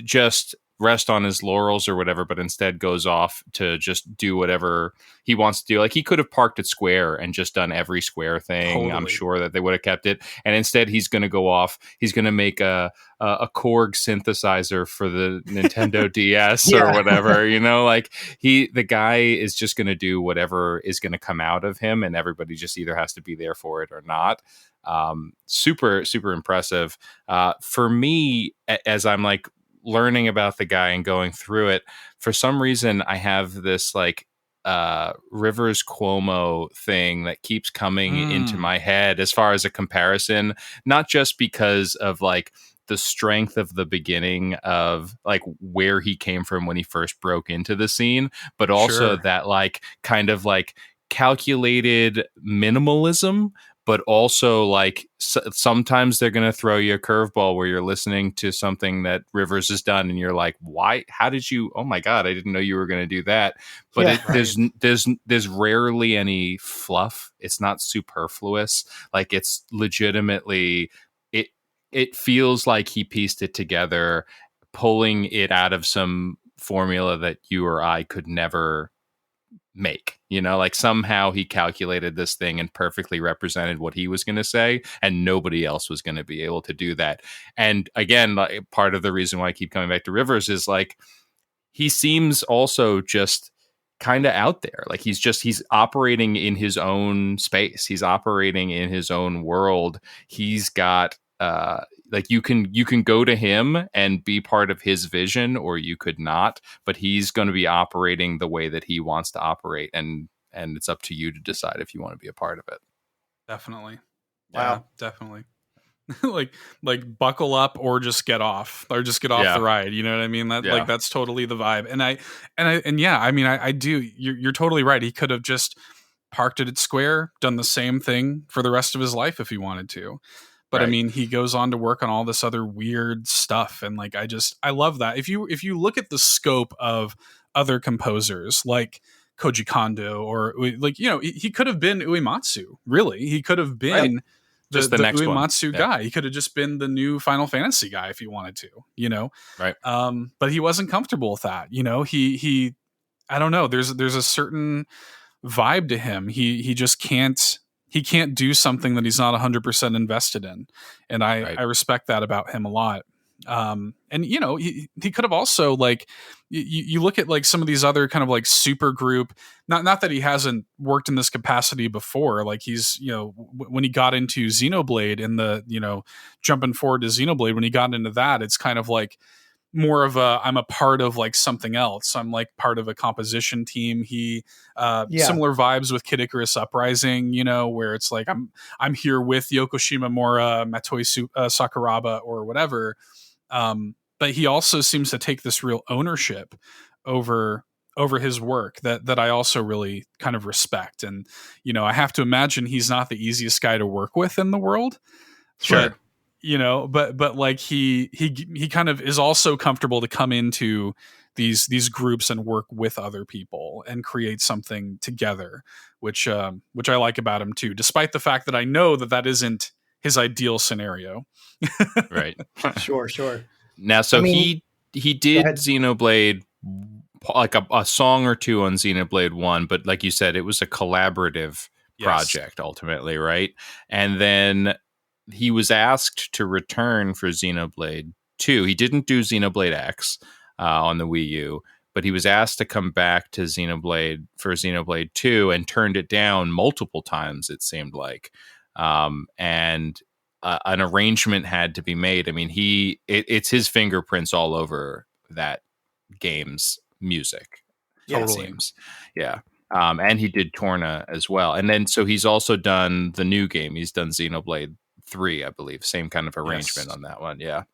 [SPEAKER 3] just rest on his laurels or whatever, but instead goes off to just do whatever he wants to do. Like, he could have parked at Square and just done every Square thing. Totally. I'm sure that they would have kept it. And instead, he's going to go off. He's going to make a Korg synthesizer for the Nintendo DS or whatever. You know, like, the guy is just going to do whatever is going to come out of him, and everybody just either has to be there for it or not. Super, super impressive. For me, as I'm like learning about the guy and going through it, for some reason I have this like Rivers Cuomo thing that keeps coming into my head as far as a comparison, not just because of like the strength of the beginning of like where he came from when he first broke into the scene, but also that like kind of like calculated minimalism, but also like sometimes they're going to throw you a curveball where you're listening to something that Rivers has done and you're like, why, how did you, oh my God, I didn't know you were going to do that. But there's rarely any fluff. It's not superfluous. Like, it's legitimately, it feels like he pieced it together, pulling it out of some formula that you or I could never make, you know, like somehow he calculated this thing and perfectly represented what he was going to say, and nobody else was going to be able to do that. And again, like, part of the reason why I keep coming back to Rivers is like, he seems also just kind of out there. Like, he's operating in his own space. He's operating in his own world. He's got like, you can go to him and be part of his vision, or you could not, but he's going to be operating the way that he wants to operate, and it's up to you to decide if you want to be a part of it.
[SPEAKER 4] Definitely.
[SPEAKER 2] Wow.
[SPEAKER 4] Yeah, definitely. like buckle up or just get off the ride. You know what I mean? Like, that's totally the vibe. And yeah, I mean, I do. You're totally right. He could have just parked it at Square, done the same thing for the rest of his life if he wanted to. But I mean, he goes on to work on all this other weird stuff. And like, I love that. If you look at the scope of other composers like Koji Kondo, or like, you know, he could have been Uematsu, really. He could have been
[SPEAKER 3] just the next
[SPEAKER 4] Uematsu guy. He could have just been the new Final Fantasy guy if he wanted to, you know?
[SPEAKER 3] Right.
[SPEAKER 4] But he wasn't comfortable with that. You know, he I don't know. There's a certain vibe to him. He just can't do something that he's not 100% invested in. And I respect that about him a lot. And you know, he could have also, like, you look at like some of these other kind of like super group, not that he hasn't worked in this capacity before. Like, he's, you know, when he got into Xenoblade, and the, you know, jumping forward to Xenoblade, when he got into that, it's kind of like more of I'm a part of like something else. I'm like part of a composition team. Similar vibes with Kid Icarus Uprising, you know, where it's like I'm here with Yoko Shimomura, Matoi Sakuraba, or whatever. But he also seems to take this real ownership over his work that I also really kind of respect. And, you know, I have to imagine he's not the easiest guy to work with in the world.
[SPEAKER 3] Sure.
[SPEAKER 4] But, you know, but like he kind of is also comfortable to come into these groups and work with other people and create something together, which I like about him too, despite the fact that I know that isn't his ideal scenario.
[SPEAKER 3] Right.
[SPEAKER 2] Sure.
[SPEAKER 3] Now, so he did Xenoblade, like a song or two on Xenoblade 1, but like you said, it was a collaborative project ultimately, right? And then he was asked to return for Xenoblade 2. He didn't do Xenoblade X on the Wii U, but he was asked to come back to Xenoblade for Xenoblade 2 and turned it down multiple times, it seemed like. And an arrangement had to be made. I mean, it's his fingerprints all over that game's music.
[SPEAKER 4] Totally.
[SPEAKER 3] It seems. Yeah. And he did Torna as well. And then, so he's also done the new game. He's done Xenoblade 3, I believe. Same kind of arrangement on that one. Yeah.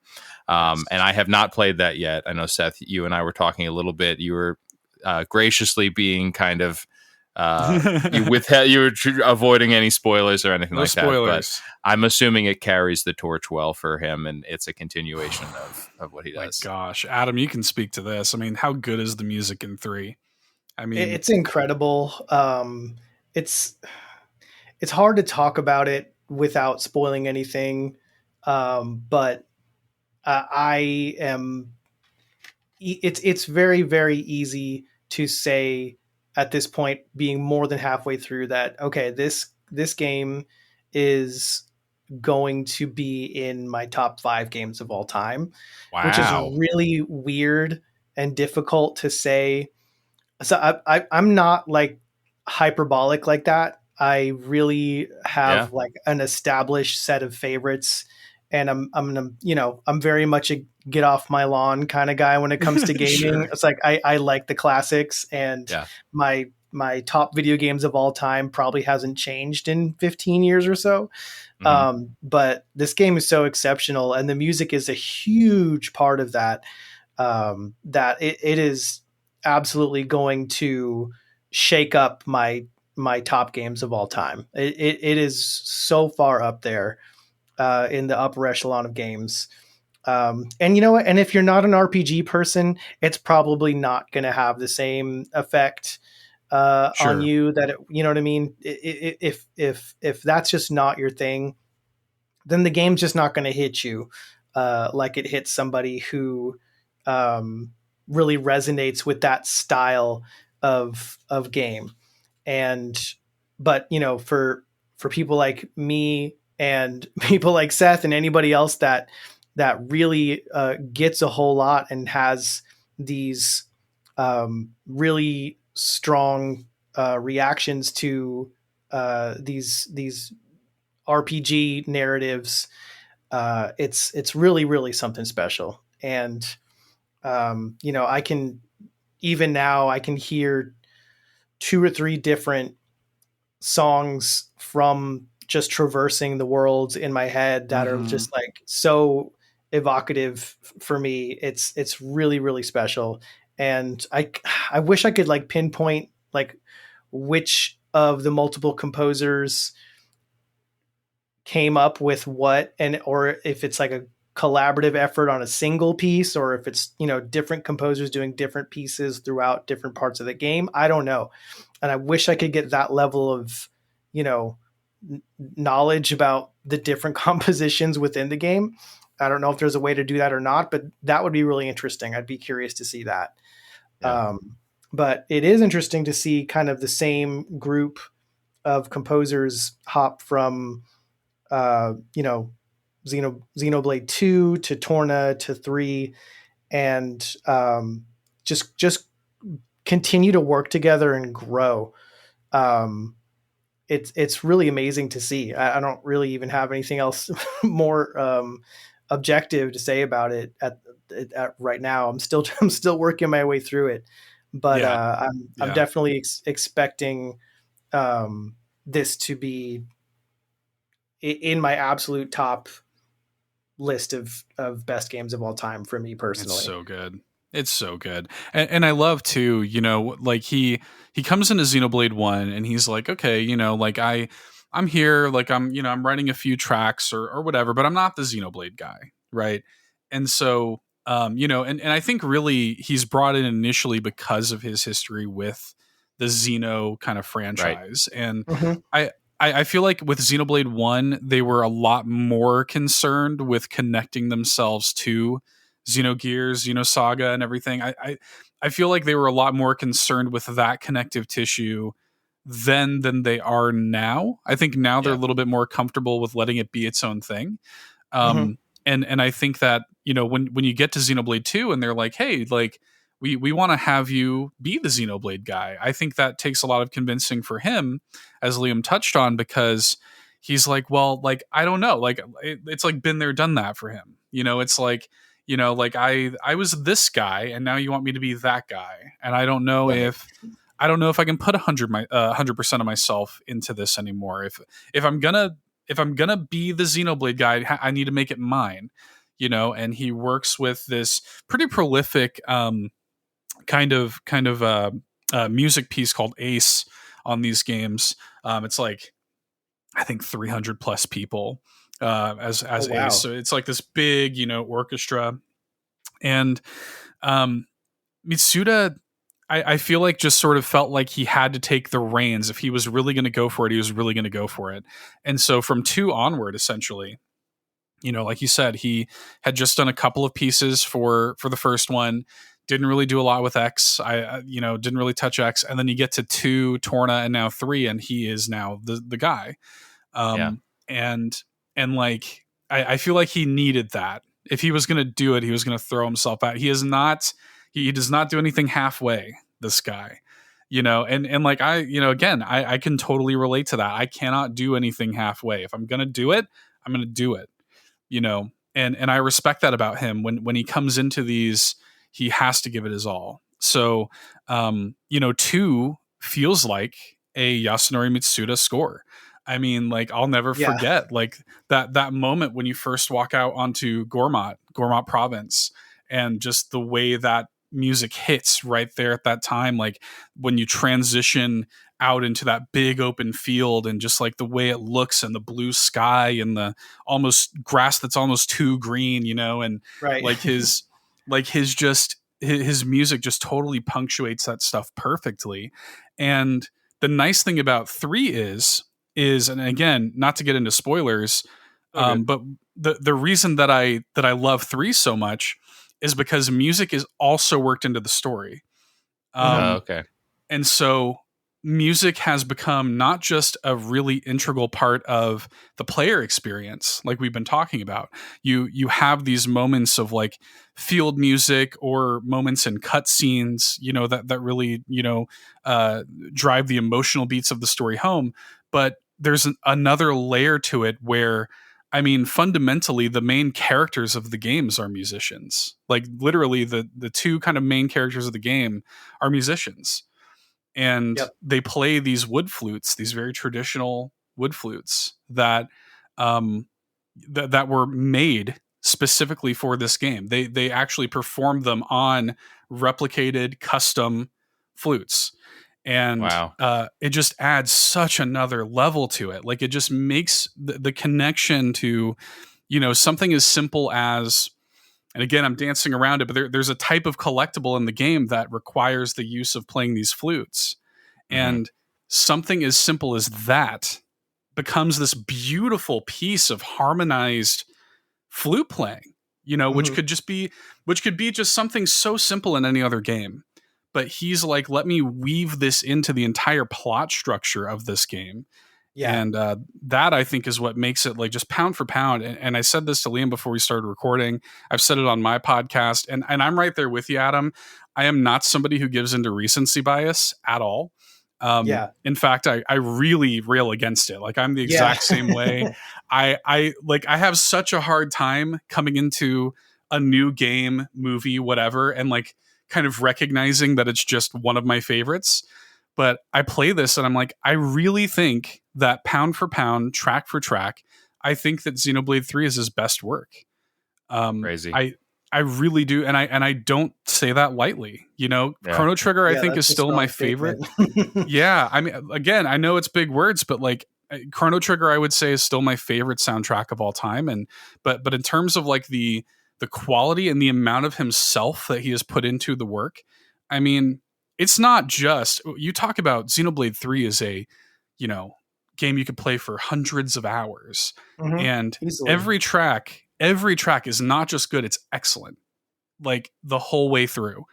[SPEAKER 3] And I have not played that yet. I know, Seth, you and I were talking a little bit. You were graciously being kind of you were avoiding any spoilers or anything like that. But I'm assuming it carries the torch well for him, and it's a continuation of what he does.
[SPEAKER 4] My gosh, Adam, you can speak to this. I mean, how good is the music in 3? I mean,
[SPEAKER 2] it's incredible. It's hard to talk about it without spoiling anything. But I am. It's very, very easy to say at this point, being more than halfway through, that okay, this game is going to be in my top 5 games of all time.
[SPEAKER 3] Wow.
[SPEAKER 2] Which is really weird and difficult to say. So I'm not like hyperbolic like that. I really have like an established set of favorites, and I'm very much a get off my lawn kind of guy when it comes to gaming. Sure. It's like I like the classics, and my top video games of all time probably hasn't changed in 15 years or so. Mm-hmm. But this game is so exceptional, and the music is a huge part of that. That it is absolutely going to shake up my top games of all time. It is so far up there in the upper echelon of games. And you know what? And if you're not an RPG person, it's probably not going to have the same effect on you that you know what I mean? If that's just not your thing, then the game's just not going to hit you like it hits somebody who really resonates with that style of game. But for people like me and people like Seth and anybody else that really gets a whole lot and has these really strong reactions to these RPG narratives, it's really, really something special. And I can hear 2 or 3 different songs from just traversing the worlds in my head that are just like so evocative for me. It's really, really special. And I wish I could like pinpoint like which of the multiple composers came up with what, or if it's like a collaborative effort on a single piece, or if it's, different composers doing different pieces throughout different parts of the game. I don't know. And I wish I could get that level of, knowledge about the different compositions within the game. I don't know if there's a way to do that or not, but that would be really interesting. I'd be curious to see that. Yeah. But it is interesting to see kind of the same group of composers hop from, Xenoblade 2 to Torna to 3, and just continue to work together and grow. It's really amazing to see. I don't really even have anything else more objective to say about it at right now. I'm still working my way through it, but I'm definitely expecting this to be in my absolute top list of best games of all time for me personally.
[SPEAKER 4] It's so good. It's so good. And I love too, like he comes into Xenoblade 1 and he's like, okay, like I'm here, like I'm writing a few tracks or whatever, but I'm not the Xenoblade guy. Right. And so, and I think really he's brought in initially because of his history with the Xeno kind of franchise. Right. And I feel like with Xenoblade 1, they were a lot more concerned with connecting themselves to Xenogears, Xenosaga and everything. I feel like they were a lot more concerned with that connective tissue than they are now. I think now they're a little bit more comfortable with letting it be its own thing. And I think that, when you get to Xenoblade 2 and they're like, hey, like we want to have you be the Xenoblade guy. I think that takes a lot of convincing for him, as Liam touched on, because he's like, well, like, I don't know. Like, it's like been there, done that for him. It's like, You know, like I was this guy and now you want me to be that guy. And I don't know if I can put 100% of myself into this anymore. If I'm gonna be the Xenoblade guy, I need to make it mine, you know. And he works with this pretty prolific kind of music piece called Ace on these games. It's like I think 300 plus people as
[SPEAKER 2] wow.
[SPEAKER 4] Ace. So it's like this big, you know, orchestra. And Mitsuda, I feel like just sort of felt like he had to take the reins. If he was really going to go for it, he was really going to go for it. And so from 2 onward, essentially, you know, like you said, he had just done a couple of pieces for the first one, didn't really do a lot with X. You know, didn't really touch X. And then you get to 2, Torna, and now 3, and he is now the guy. And like, I feel like he needed that. If he was going to do it, he was going to throw himself out. He does not do anything halfway, this guy, you know, and like again, I can totally relate to that. I cannot do anything halfway. If I'm going to do it, I'm going to do it, you know, and I respect that about him. When he comes into these, he has to give it his all. So, 2 feels like a Yasunori Mitsuda score. I mean, like, I'll never forget like that moment when you first walk out onto Gormat province, and just the way that music hits right there at that time. Like when you transition out into that big open field, and just like the way it looks, and the blue sky, and the almost grass that's almost too green, you know, and like his music just totally punctuates that stuff perfectly. And the nice thing about 3 is, and again, not to get into spoilers, but the reason that I love 3 so much is because music is also worked into the story.
[SPEAKER 3] Okay.
[SPEAKER 4] And so music has become not just a really integral part of the player experience, like we've been talking about. You have these moments of like field music, or moments in cutscenes, you know, that really, you know, drive the emotional beats of the story home. But there's another layer to it where, I mean, fundamentally, the main characters of the games are musicians. Like literally the 2 kind of main characters of the game are musicians. And they play these wood flutes, these very traditional wood flutes that that were made specifically for this game. They actually performed them on replicated custom flutes. And it just adds such another level to it. Like it just makes the connection to, you know, something as simple as, and again, I'm dancing around it, but there's a type of collectible in the game that requires the use of playing these flutes. And something as simple as that becomes this beautiful piece of harmonized flute playing, you know, which could be just something so simple in any other game. But he's like, let me weave this into the entire plot structure of this game. Yeah. And that, I think, is what makes it like just pound for pound. And I said this to Liam before we started recording. I've said it on my podcast. And I'm right there with you, Adam. I am not somebody who gives into recency bias at all. In fact, I really rail against it. Like I'm the exact same way. I have such a hard time coming into a new game, movie, whatever, and like kind of recognizing that it's just one of my favorites. But I play this and I'm like, I really think that pound for pound, track for track, I think that Xenoblade 3 is his best work.
[SPEAKER 3] Crazy.
[SPEAKER 4] I really do. And I don't say that lightly, you know. Chrono Trigger, I think, is still my favorite. I mean, again, I know it's big words, but like Chrono Trigger, I would say, is still my favorite soundtrack of all time. And but in terms of like the quality and the amount of himself that he has put into the work, I mean, it's not just, you talk about Xenoblade 3 is a, you know, game you could play for hundreds of hours. And every track is not just good, it's excellent, like the whole way through.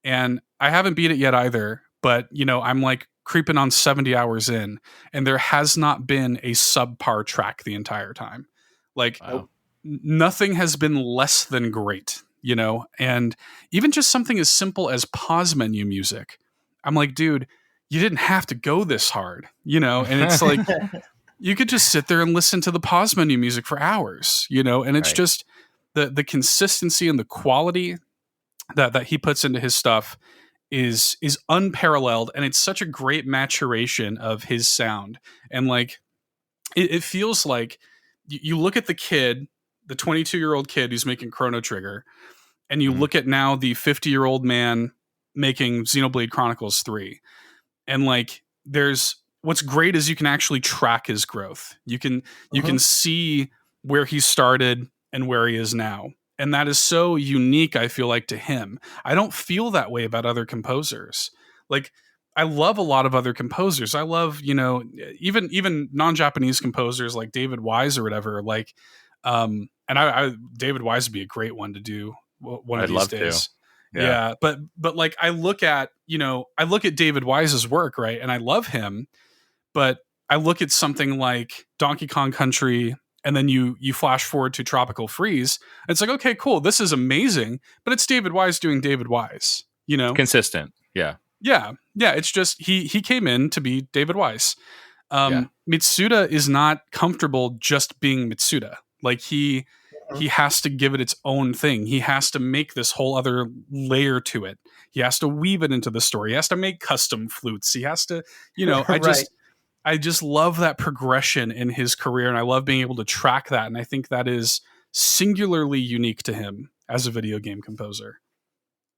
[SPEAKER 4] And I haven't beat it yet either, but you know, I'm like creeping on 70 hours in, and there has not been a subpar track the entire time. Like nothing has been less than great, you know. And even just something as simple as pause menu music, I'm like, dude, you didn't have to go this hard, you know. And it's like you could just sit there and listen to the pause menu music for hours, you know. And it's just the consistency and the quality that he puts into his stuff is unparalleled, and it's such a great maturation of his sound. And like it feels like you look at the 22-year-old kid who's making Chrono Trigger, and you look at now the 50-year-old man making Xenoblade Chronicles 3, and like what's great is you can actually track his growth. You can see where he started and where he is now. And that is so unique, I feel like, to him. I don't feel that way about other composers. Like, I love a lot of other composers. I love, even non-Japanese composers like David Wise or whatever. Like, and David Wise would be a great one to do one of these days. Yeah. But like, I look at David Wise's work, right? And I love him, but I look at something like Donkey Kong Country, and then you flash forward to Tropical Freeze. And it's like, okay, cool. This is amazing, but it's David Wise doing David Wise,
[SPEAKER 3] Consistent. Yeah.
[SPEAKER 4] Yeah. Yeah. It's just, he came in to be David Wise. Mitsuda is not comfortable just being Mitsuda. Like he has to give it its own thing. He has to make this whole other layer to it. He has to weave it into the story. He has to make custom flutes. He has to, I just love that progression in his career, and I love being able to track that. And I think that is singularly unique to him as a video game composer.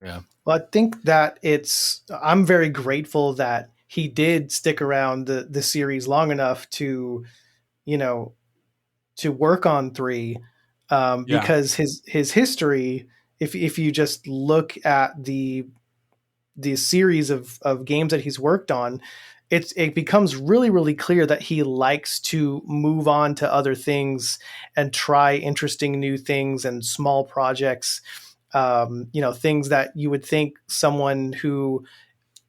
[SPEAKER 2] Yeah. Well, I think that I'm very grateful that he did stick around the series long enough to work on 3, because his history, if you just look at the series of games that he's worked on, it becomes really, really clear that he likes to move on to other things and try interesting new things and small projects, things that you would think someone who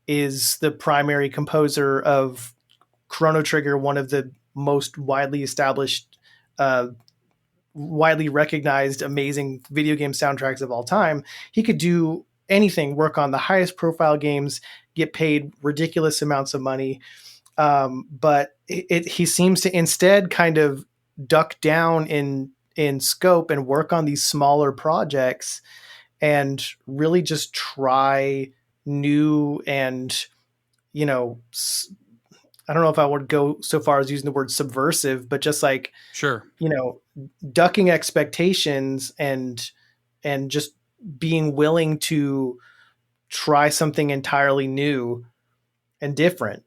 [SPEAKER 2] is the primary composer of Chrono Trigger, one of the most widely established, widely recognized, amazing video game soundtracks of all time. He could do anything, work on the highest profile games, get paid ridiculous amounts of money. But he seems to instead kind of duck down in scope and work on these smaller projects and really just try new and, I don't know if I would go so far as using the word subversive, but just like, ducking expectations and just being willing to try something entirely new and different.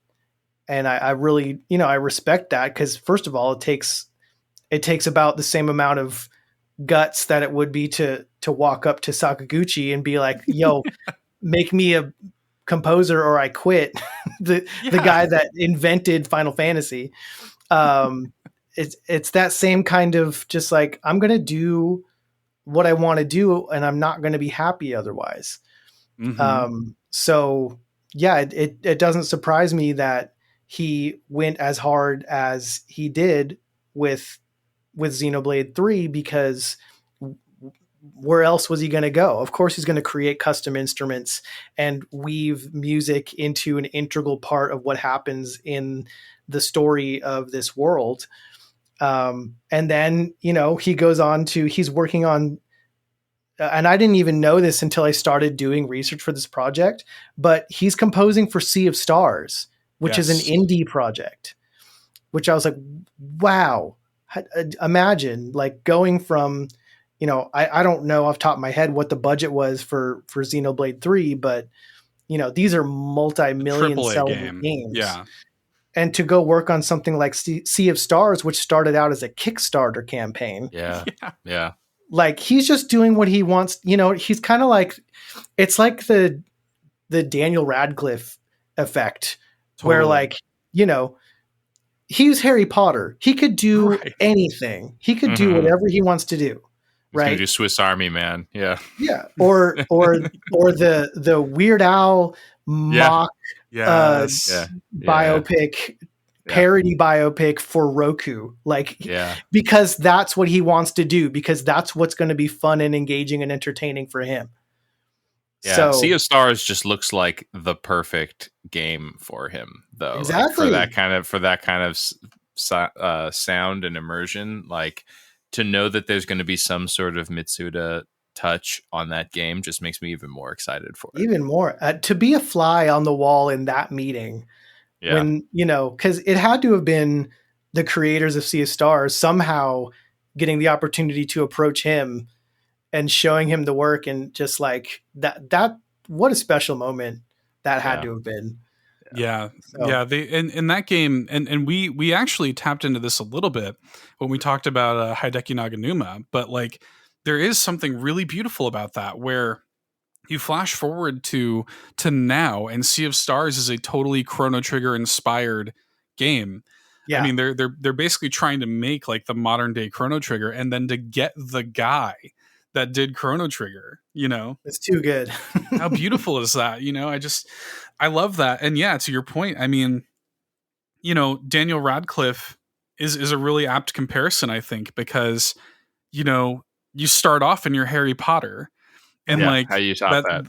[SPEAKER 2] And I really, I respect that, because first of all, it takes about the same amount of guts that it would be to walk up to Sakaguchi and be like, yo, make me a composer or I quit. the guy that invented Final Fantasy. It's that same kind of just like, I'm going to do what I want to do and I'm not going to be happy otherwise. So yeah, it doesn't surprise me that he went as hard as he did with Xenoblade 3, because where else was he going to go? Of course, he's going to create custom instruments and weave music into an integral part of what happens in the story of this world. And then, he goes on to, he's working on, and I didn't even know this until I started doing research for this project, but he's composing for Sea of Stars, which is an indie project, which I was like, wow, imagine like going from, I don't know off the top of my head what the budget was for Xenoblade 3, but these are multi-million selling games. Yeah. And to go work on something like Sea of Stars, which started out as a Kickstarter campaign.
[SPEAKER 3] Yeah.
[SPEAKER 2] Like he's just doing what he wants. He's kind of like, it's like the Daniel Radcliffe effect, where like, he's Harry Potter. He could do anything. He could do whatever he wants to do.
[SPEAKER 3] He's gonna do Swiss Army Man. Yeah.
[SPEAKER 2] Yeah. Or the Weird Al mock biopic, parody biopic for Roku. Like, because that's what he wants to do, because that's what's going to be fun and engaging and entertaining for him.
[SPEAKER 3] Yeah. So, Sea of Stars just looks like the perfect game for him, though.
[SPEAKER 2] Exactly.
[SPEAKER 3] Like for that kind of sound and immersion, like to know that there's going to be some sort of Mitsuda touch on that game just makes me even more excited for it.
[SPEAKER 2] Even more. To be a fly on the wall in that meeting, when, because it had to have been the creators of Sea of Stars somehow getting the opportunity to approach him and showing him the work, and just like that what a special moment that had to have been.
[SPEAKER 4] Yeah. They in that game, and we actually tapped into this a little bit when we talked about Hideki Naganuma, but like there is something really beautiful about that, where you flash forward to now, and Sea of Stars is a totally Chrono Trigger inspired game. Yeah. I mean, they're basically trying to make like the modern day Chrono Trigger, and then to get the guy that did Chrono Trigger,
[SPEAKER 2] it's too good.
[SPEAKER 4] How beautiful is that? I love that. And yeah, to your point, I mean, Daniel Radcliffe is a really apt comparison, I think, because, you start off in your Harry Potter, and like,
[SPEAKER 3] how do you top that?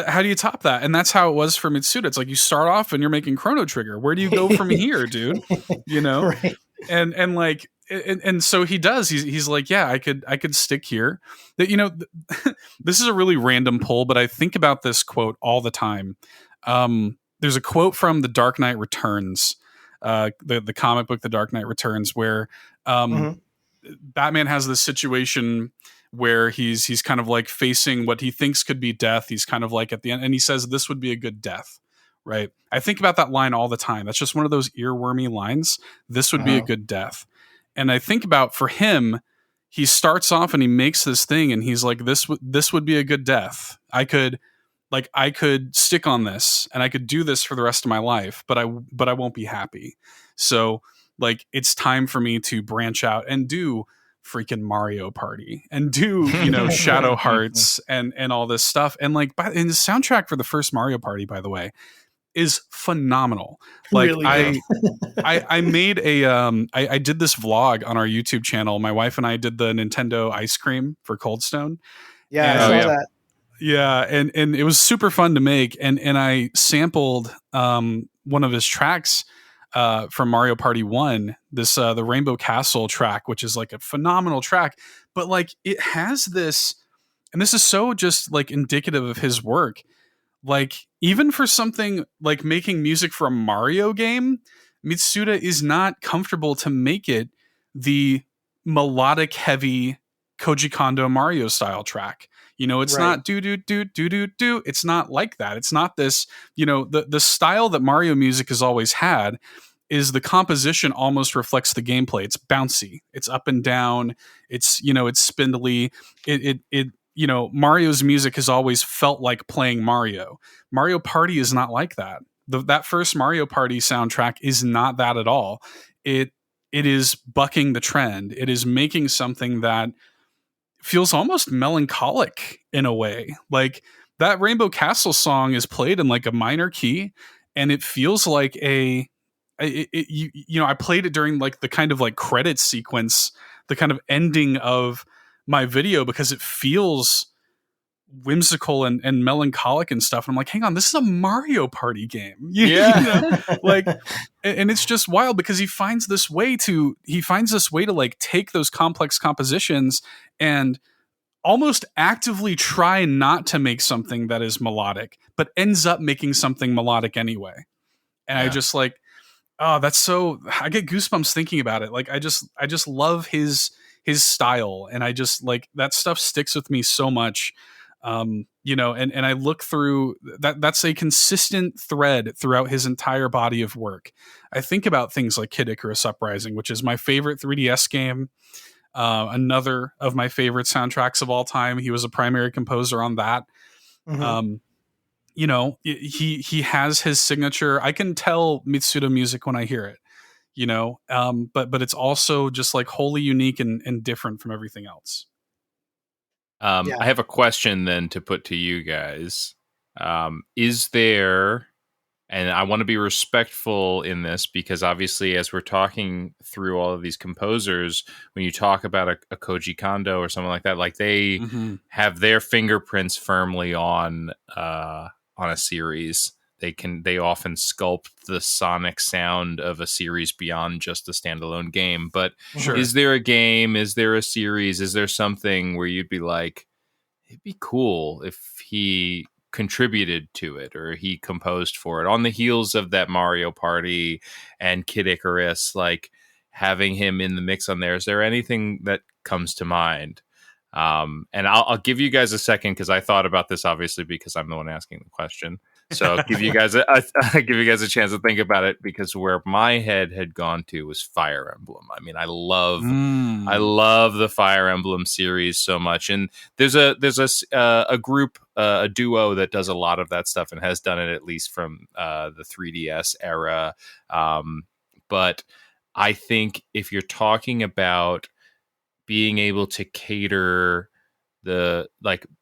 [SPEAKER 4] How do you top that? And that's how it was for Mitsuda. It's like you start off and you're making Chrono Trigger. Where do you go from here, dude?
[SPEAKER 2] Right.
[SPEAKER 4] And like, and so he does. He's like, yeah, I could stick here. That this is a really random pull, but I think about this quote all the time. There's a quote from The Dark Knight Returns, the comic book The Dark Knight Returns, where Batman has this situation where he's kind of like facing what he thinks could be death. He's kind of like at the end, and he says, "This would be a good death." Right? I think about that line all the time. That's just one of those earwormy lines. This would be a good death. And I think about, for him, he starts off and he makes this thing, and he's like, this would be a good death. I could stick on this, and I could do this for the rest of my life, but I won't be happy. So like, it's time for me to branch out and do freaking Mario Party and do, Shadow Hearts and all this stuff. And like, and the soundtrack for the first Mario Party, by the way, is phenomenal. Like, really I made I did this vlog on our YouTube channel. My wife and I did the Nintendo ice cream for Cold Stone.
[SPEAKER 2] Yeah, I saw that.
[SPEAKER 4] Yeah, and it was super fun to make, and I sampled one of his tracks from Mario Party 1, this the Rainbow Castle track, which is like a phenomenal track, but like it has this, and this is so just like indicative of his work. Like, even for something like making music for a Mario game, Mitsuda is not comfortable to make it the melodic heavy Koji Kondo Mario style track. It's not do do do do do do. It's not like that. It's not this, the style that Mario music has always had is the composition almost reflects the gameplay. It's bouncy. It's up and down. It's, it's spindly. Mario's music has always felt like playing Mario. Mario Party is not like that. That first Mario Party soundtrack is not that at all. It is bucking the trend. It is making something that feels almost melancholic in a way. Like, that Rainbow Castle song is played in like a minor key, and it feels like I played it during like the kind of like credit sequence, the kind of ending of my video, because it feels whimsical and melancholic and stuff. And I'm like, hang on, this is a Mario Party game. Like, and it's just wild because he finds this way to like take those complex compositions and almost actively try not to make something that is melodic, but ends up making something melodic anyway. And I just like, oh, that's so, I get goosebumps thinking about it. Like, I just love his style, and I just like, that stuff sticks with me so much. And I look through that's a consistent thread throughout his entire body of work. I think about things like Kid Icarus Uprising, which is my favorite 3DS game. Another of my favorite soundtracks of all time. He was a primary composer on that. Mm-hmm. He has his signature. I can tell Mitsuda music when I hear it, but it's also just like wholly unique and different from everything else.
[SPEAKER 3] I have a question then to put to you guys. Is there, and I want to be respectful in this, because obviously as we're talking through all of these composers, when you talk about a Koji Kondo or something like that, like they have their fingerprints firmly on a series they often sculpt the sonic sound of a series beyond just a standalone game. But is there a game? Is there a series? Is there something where you'd be like, it'd be cool if he contributed to it or he composed for it on the heels of that Mario Party and Kid Icarus, like having him in the mix on there? Is there anything that comes to mind? And I'll give you guys a second because I thought about this, obviously, because I'm the one asking the question. So I'll give you guys a chance to think about it, because where my head had gone to was Fire Emblem. I mean, I love the Fire Emblem series so much, and there's a group, a duo that does a lot of that stuff and has done it at least from the 3DS era. But I think if you're talking about being able to cater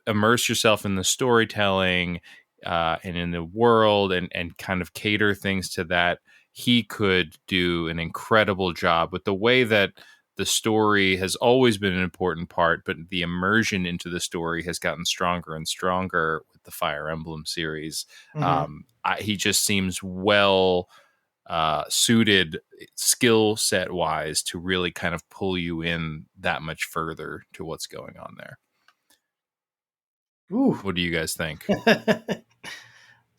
[SPEAKER 3] immerse yourself in the storytelling and in the world and kind of cater things to that, he could do an incredible job with the way that the story has always been an important part, but the immersion into the story has gotten stronger and stronger with the Fire Emblem series. He just seems well suited skill set wise to really kind of pull you in that much further to what's going on there.
[SPEAKER 2] Ooh.
[SPEAKER 3] What do you guys think?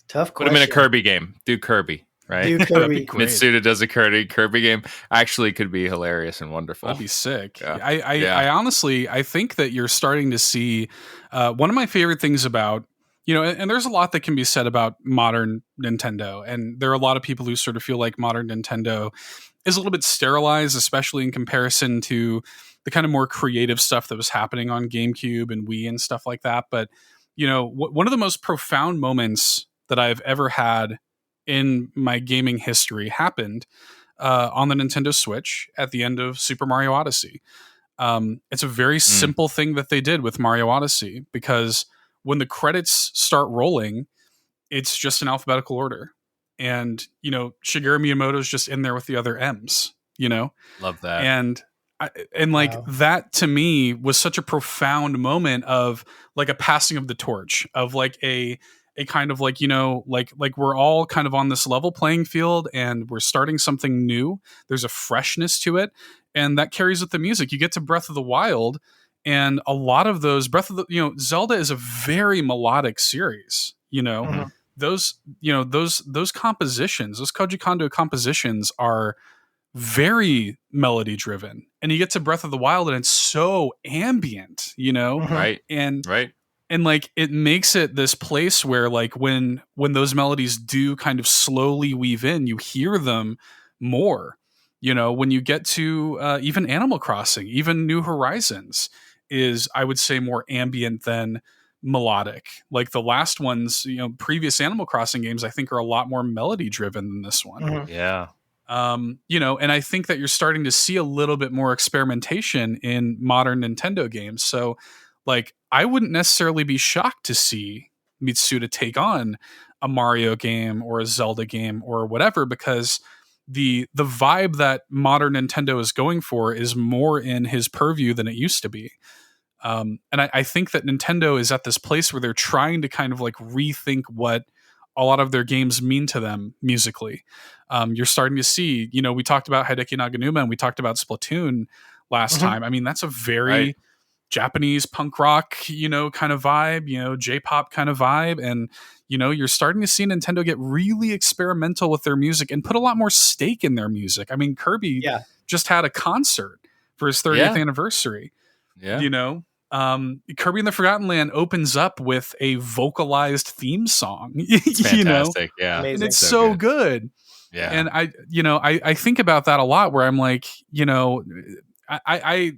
[SPEAKER 2] Tough question.
[SPEAKER 3] Put him in a Kirby game. Do Kirby, right?
[SPEAKER 2] Do Kirby.
[SPEAKER 3] Mitsuda does a Kirby game. Actually could be hilarious and wonderful.
[SPEAKER 4] That'd be sick.
[SPEAKER 3] Yeah.
[SPEAKER 4] I honestly, I think that you're starting to see one of my favorite things about, and there's a lot that can be said about modern Nintendo. And there are a lot of people who sort of feel like modern Nintendo is a little bit sterilized, especially in comparison to the kind of more creative stuff that was happening on GameCube and Wii and stuff like that. But, one of the most profound moments that I've ever had in my gaming history happened on the Nintendo Switch at the end of Super Mario Odyssey. It's a very simple thing that they did with Mario Odyssey, because when the credits start rolling, it's just in alphabetical order. And, Shigeru Miyamoto's just in there with the other M's,
[SPEAKER 3] Love that.
[SPEAKER 4] And wow. That to me was such a profound moment of like a passing of the torch, of like a kind of like, like we're all kind of on this level playing field and we're starting something new. There's a freshness to it. And that carries with the music. You get to Breath of the Wild, and a lot of those Zelda is a very melodic series, those compositions, those Koji Kondo compositions are very melody driven, and you get to Breath of the Wild and it's so ambient,
[SPEAKER 3] Right.
[SPEAKER 4] And like it makes it this place where like when those melodies do kind of slowly weave in, you hear them more. When you get to even Animal Crossing, even New Horizons is, I would say, more ambient than melodic. Like the last ones, previous Animal Crossing games, I think are a lot more melody driven than this one.
[SPEAKER 3] Yeah.
[SPEAKER 4] And I think that you're starting to see a little bit more experimentation in modern Nintendo games. So like, I wouldn't necessarily be shocked to see Mitsuda take on a Mario game or a Zelda game or whatever, because the vibe that modern Nintendo is going for is more in his purview than it used to be. And I think that Nintendo is at this place where they're trying to kind of like rethink what a lot of their games mean to them musically. You're starting to see, we talked about Hideki Naganuma and we talked about Splatoon last time. I mean, that's a very Japanese punk rock, kind of vibe, J-pop kind of vibe. And, you're starting to see Nintendo get really experimental with their music and put a lot more stake in their music. I mean, Kirby just had a concert for his 30th anniversary.
[SPEAKER 3] Yeah.
[SPEAKER 4] Kirby and the Forgotten Land opens up with a vocalized theme song.
[SPEAKER 3] It's fantastic. Yeah.
[SPEAKER 4] Amazing. And it's so good.
[SPEAKER 3] Yeah.
[SPEAKER 4] And I think about that a lot, where I'm like, I'm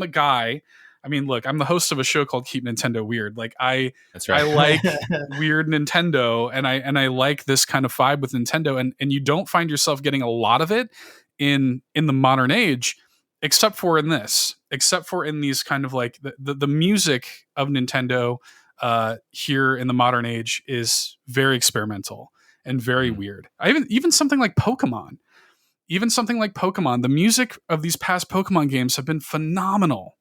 [SPEAKER 4] a guy. I mean, look, I'm the host of a show called Keep Nintendo Weird. Like
[SPEAKER 3] That's right.
[SPEAKER 4] I like weird Nintendo, and I like this kind of vibe with Nintendo, and you don't find yourself getting a lot of it in the modern age, except for in these kind of like the music of Nintendo here in the modern age is very experimental and very weird. Even something like Pokemon. The music of these past Pokemon games have been phenomenal.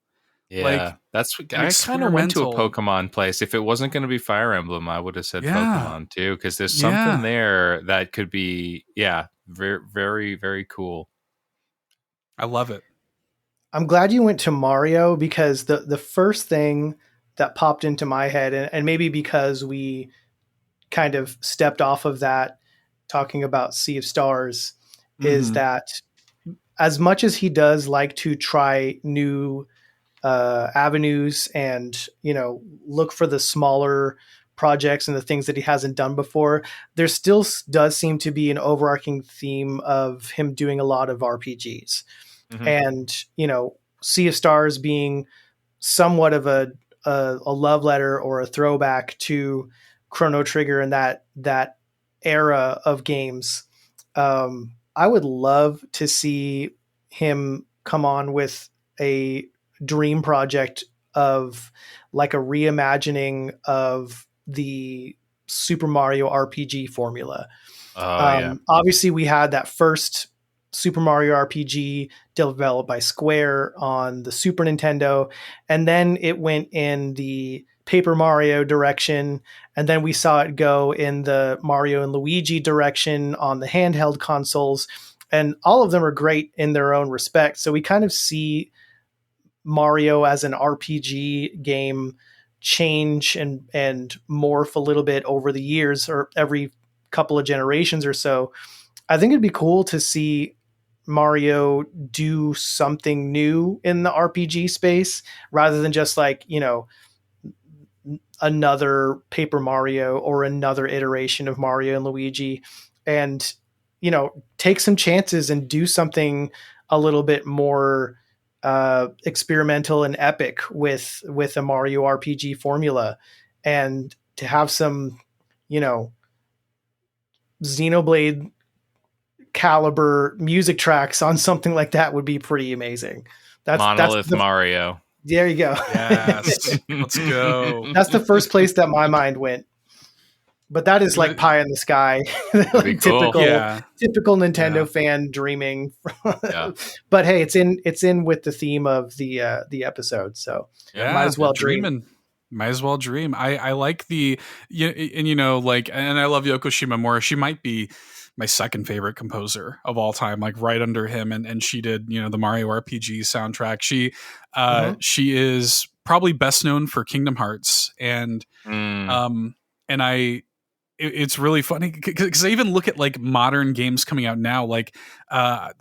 [SPEAKER 3] Yeah,
[SPEAKER 4] like,
[SPEAKER 3] that's I kind of went to a Pokemon place. If it wasn't going to be Fire Emblem, I would have said Pokemon too, because there's something there that could be, very, very, very cool.
[SPEAKER 4] I love it.
[SPEAKER 2] I'm glad you went to Mario, because the first thing that popped into my head, and maybe because we kind of stepped off of that talking about Sea of Stars, is that as much as he does like to try new avenues and, look for the smaller projects and the things that he hasn't done before, there still does seem to be an overarching theme of him doing a lot of RPGs. And, Sea of Stars being somewhat of a love letter or a throwback to Chrono Trigger and that era of games. I would love to see him come on with a dream project of like a reimagining of the Super Mario RPG formula. Obviously we had that first Super Mario RPG developed by Square on the Super Nintendo, and then it went in the Paper Mario direction, and then we saw it go in the Mario and Luigi direction on the handheld consoles, and all of them are great in their own respect. So we kind of see Mario as an RPG game change and morph a little bit over the years, or every couple of generations or so. I think it'd be cool to see Mario do something new in the RPG space, rather than just like, another Paper Mario or another iteration of Mario and Luigi, and, take some chances and do something a little bit more experimental and epic with a Mario RPG formula, and to have some, Xenoblade caliber music tracks on something like that would be pretty amazing.
[SPEAKER 3] Monolith Mario.
[SPEAKER 2] There you go.
[SPEAKER 4] Yes. Let's go.
[SPEAKER 2] That's the first place that my mind went. But that is like pie in the sky. Like
[SPEAKER 3] cool.
[SPEAKER 2] typical Nintendo fan dreaming. But hey, it's in with the theme of the episode. So might as well dream.
[SPEAKER 4] Might as well dream. I like and I love Yoko Shimomura. She might be my second favorite composer of all time, like right under him. And she did, the Mario RPG soundtrack. She is probably best known for Kingdom Hearts. And it's really funny because I even look at like modern games coming out now, like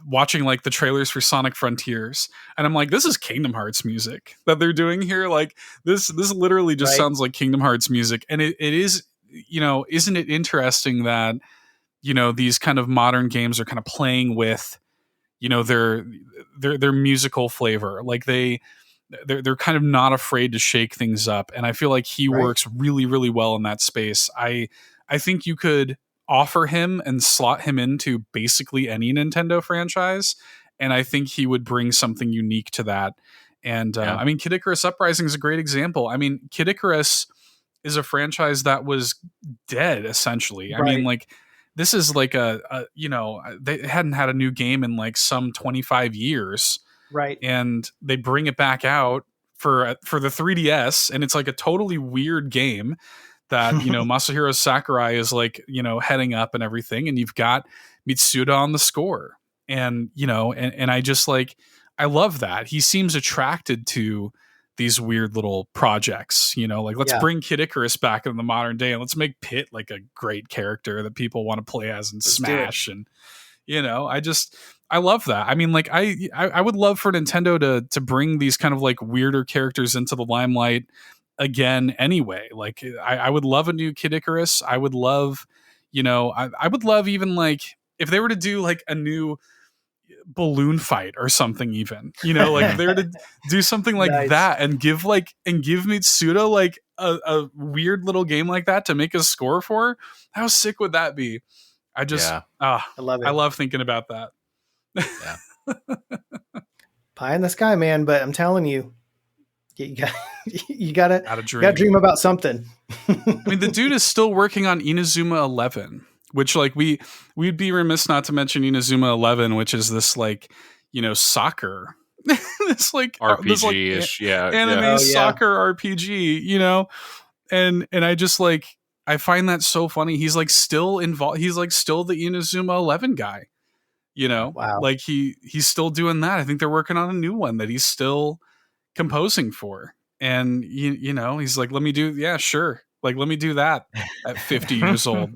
[SPEAKER 4] watching like the trailers for Sonic Frontiers, and I'm like, this is Kingdom Hearts music that they're doing here. Like this literally just sounds like Kingdom Hearts music. And it is, isn't it interesting that, these kind of modern games are kind of playing with, their musical flavor. Like they're kind of not afraid to shake things up. And I feel like he works really, really well in that space. I think you could offer him and slot him into basically any Nintendo franchise, and I think he would bring something unique to that. And I mean, Kid Icarus Uprising is a great example. I mean, Kid Icarus is a franchise that was dead, essentially. I mean, like, this is like they hadn't had a new game in like some 25 years.
[SPEAKER 2] Right.
[SPEAKER 4] And they bring it back out for the 3DS, and it's like a totally weird game that, Masahiro Sakurai is like, heading up and everything. And you've got Mitsuda on the score. And, and I just like, I love that. He seems attracted to these weird little projects, like let's bring Kid Icarus back in the modern day and let's make Pit like a great character that people want to play as in Smash. And, I love that. I mean, like I would love for Nintendo to bring these kind of like weirder characters into the limelight again anyway. Like I would love a new Kid Icarus. I would love, I would love even like if they were to do like a new balloon fight or something, even, like if they were to do something like that and give Mitsuda like a weird little game like that to make a score for. How sick would that be? I love it. I love thinking about that.
[SPEAKER 2] Pie in the sky, man. But I'm telling you, you gotta dream about something.
[SPEAKER 4] I mean, the dude is still working on Inazuma 11, which like we'd be remiss not to mention Inazuma 11, which is this like, soccer this like
[SPEAKER 3] RPG-ish,
[SPEAKER 4] anime soccer RPG, you know, and I just like I find that so funny. He's like still involved. He's like still the Inazuma 11 guy, you know.
[SPEAKER 2] Wow.
[SPEAKER 4] Like he's still doing that. I think they're working on a new one that he's still composing for. And you know, he's like, let me do that at 50 years old.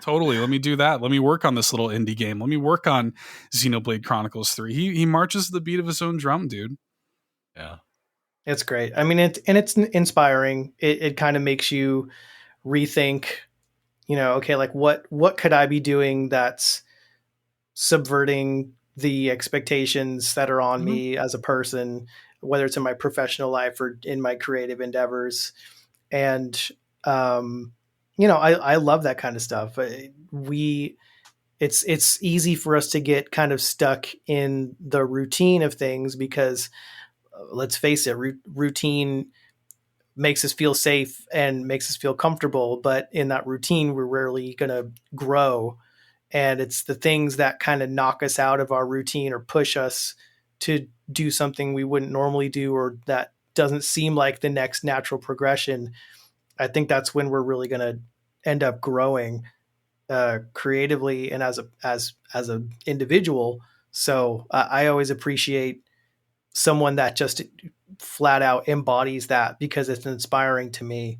[SPEAKER 4] Totally, let me do that. Let me work on this little indie game. Let me work on Xenoblade Chronicles 3. He marches to the beat of his own drum, dude.
[SPEAKER 3] Yeah.
[SPEAKER 2] It's great. I mean, it's inspiring. It kind of makes you rethink, you know, okay, like what could I be doing that's subverting the expectations that are on me as a person, whether it's in my professional life or in my creative endeavors. And, you know, I love that kind of stuff. It's easy for us to get kind of stuck in the routine of things because let's face it, routine makes us feel safe and makes us feel comfortable. But in that routine, we're rarely going to grow. And it's the things that kind of knock us out of our routine or push us to do something we wouldn't normally do, or that doesn't seem like the next natural progression. I think that's when we're really going to end up growing creatively and as a individual. So I always appreciate someone that just flat out embodies that because it's inspiring to me.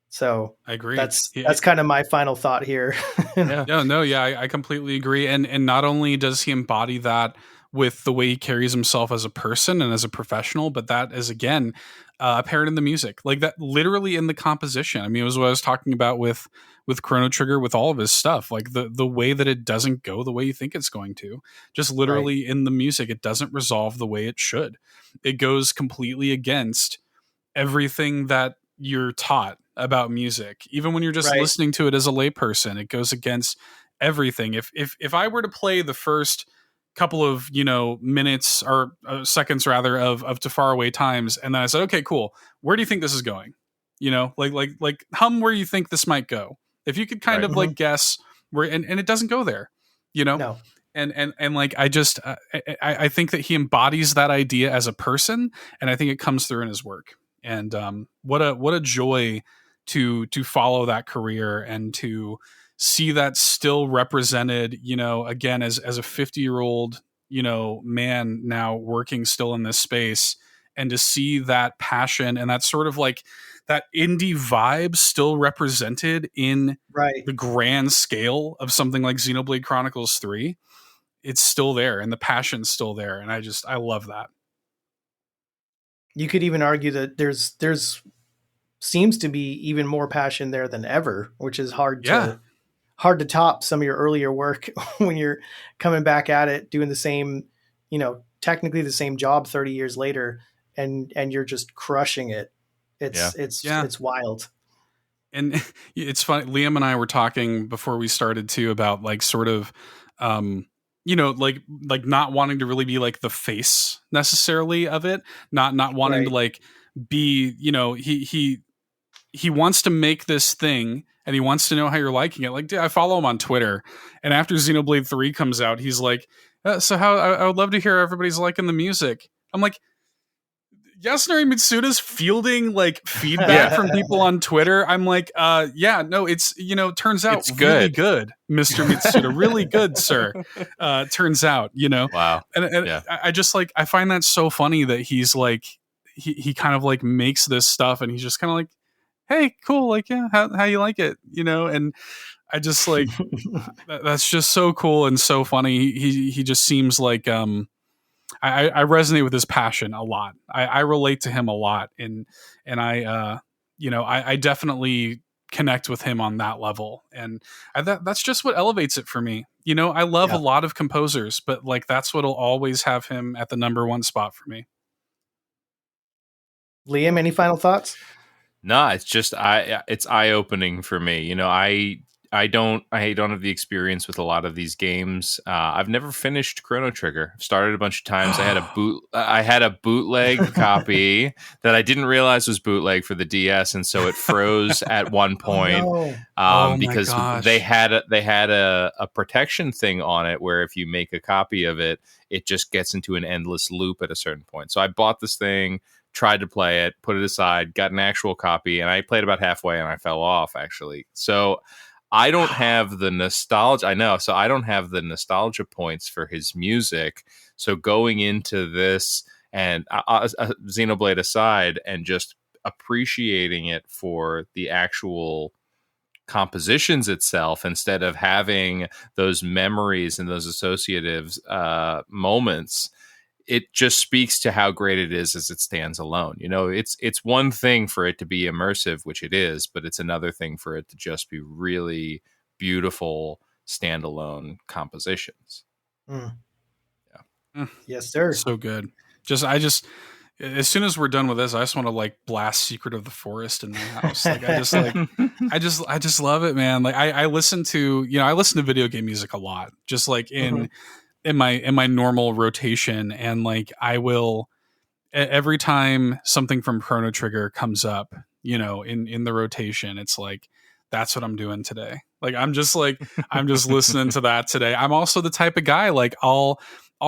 [SPEAKER 2] So
[SPEAKER 4] I agree.
[SPEAKER 2] That's kind of my final thought here.
[SPEAKER 4] I completely agree. And not only does he embody that with the way he carries himself as a person and as a professional, but that is again apparent in the music, like that literally in the composition. I mean, it was what I was talking about with Chrono Trigger, with all of his stuff, like the way that it doesn't go the way you think it's going to, just literally in the music, it doesn't resolve the way it should. It goes completely against everything that you're taught about music. Even when you're just listening to it as a layperson, it goes against everything. If I were to play the first couple of, you know, minutes or seconds rather of To Far Away Times, and then I said, okay, cool, where do you think this is going? You know, like hum where you think this might go. If you could kind of like guess where, and it doesn't go there, you know?
[SPEAKER 2] No.
[SPEAKER 4] And like, I think that he embodies that idea as a person, and I think it comes through in his work. And what a joy to follow that career and to see that still represented, you know, again, as a 50-year-old, you know, man now working still in this space, and to see that passion and that sort of like that indie vibe still represented in the grand scale of something like Xenoblade Chronicles 3. It's still there, and the passion's still there. And I love that.
[SPEAKER 2] You could even argue that there's seems to be even more passion there than ever, which is hard to top some of your earlier work when you're coming back at it, doing the same, you know, technically the same job 30 years later, and you're just crushing it. It's wild.
[SPEAKER 4] And it's funny. Liam and I were talking before we started too about like sort of, you know, like not wanting to really be like the face necessarily of it, not wanting to like be, you know, he wants to make this thing and he wants to know how you're liking it. Like, dude, I follow him on Twitter, and after Xenoblade 3 comes out, he's like, so how I would love to hear everybody's liking the music. I'm like, Yasunori Mitsuda's fielding like feedback from people on Twitter. I'm like, no, it's, you know, turns out it's really good, Mr. Mitsuda, really good, sir. Turns out, you know,
[SPEAKER 3] wow.
[SPEAKER 4] And I just like, I find that so funny that he's like, he kind of like makes this stuff, and he's just kind of like, hey, cool, like, yeah, how you like it, you know? And I just like, that's just so cool and so funny. He just seems like, I resonate with his passion a lot. I relate to him a lot, and I you know, I definitely connect with him on that level, and that's just what elevates it for me. You know, I love a lot of composers, but like that's what'll always have him at the number one spot for me.
[SPEAKER 2] Liam, any final thoughts?
[SPEAKER 3] No, it's just it's eye-opening for me. You know, I I don't have the experience with a lot of these games. I've never finished Chrono Trigger. I've started a bunch of times. I had a bootleg copy that I didn't realize was bootleg for the DS, and so it froze at one point because they had a protection thing on it where if you make a copy of it, it just gets into an endless loop at a certain point. So I bought this thing, tried to play it, put it aside, got an actual copy, and I played about halfway and I fell off actually. So I don't have the nostalgia. I know. So I don't have the nostalgia points for his music. So going into this and Xenoblade aside and just appreciating it for the actual compositions itself instead of having those memories and those associative moments, it just speaks to how great it is as it stands alone. You know, it's one thing for it to be immersive, which it is, but it's another thing for it to just be really beautiful standalone compositions.
[SPEAKER 2] Yeah. Yes, sir.
[SPEAKER 4] So good. As soon as we're done with this, I just want to like blast Secret of the Forest in my house. Like I just love it, man. Like I listen to video game music a lot, just like in my normal rotation, and like I will every time something from Chrono Trigger comes up, in the rotation, it's like that's what I'm doing today. Like I'm just listening to that today. I'm also the type of guy like I'll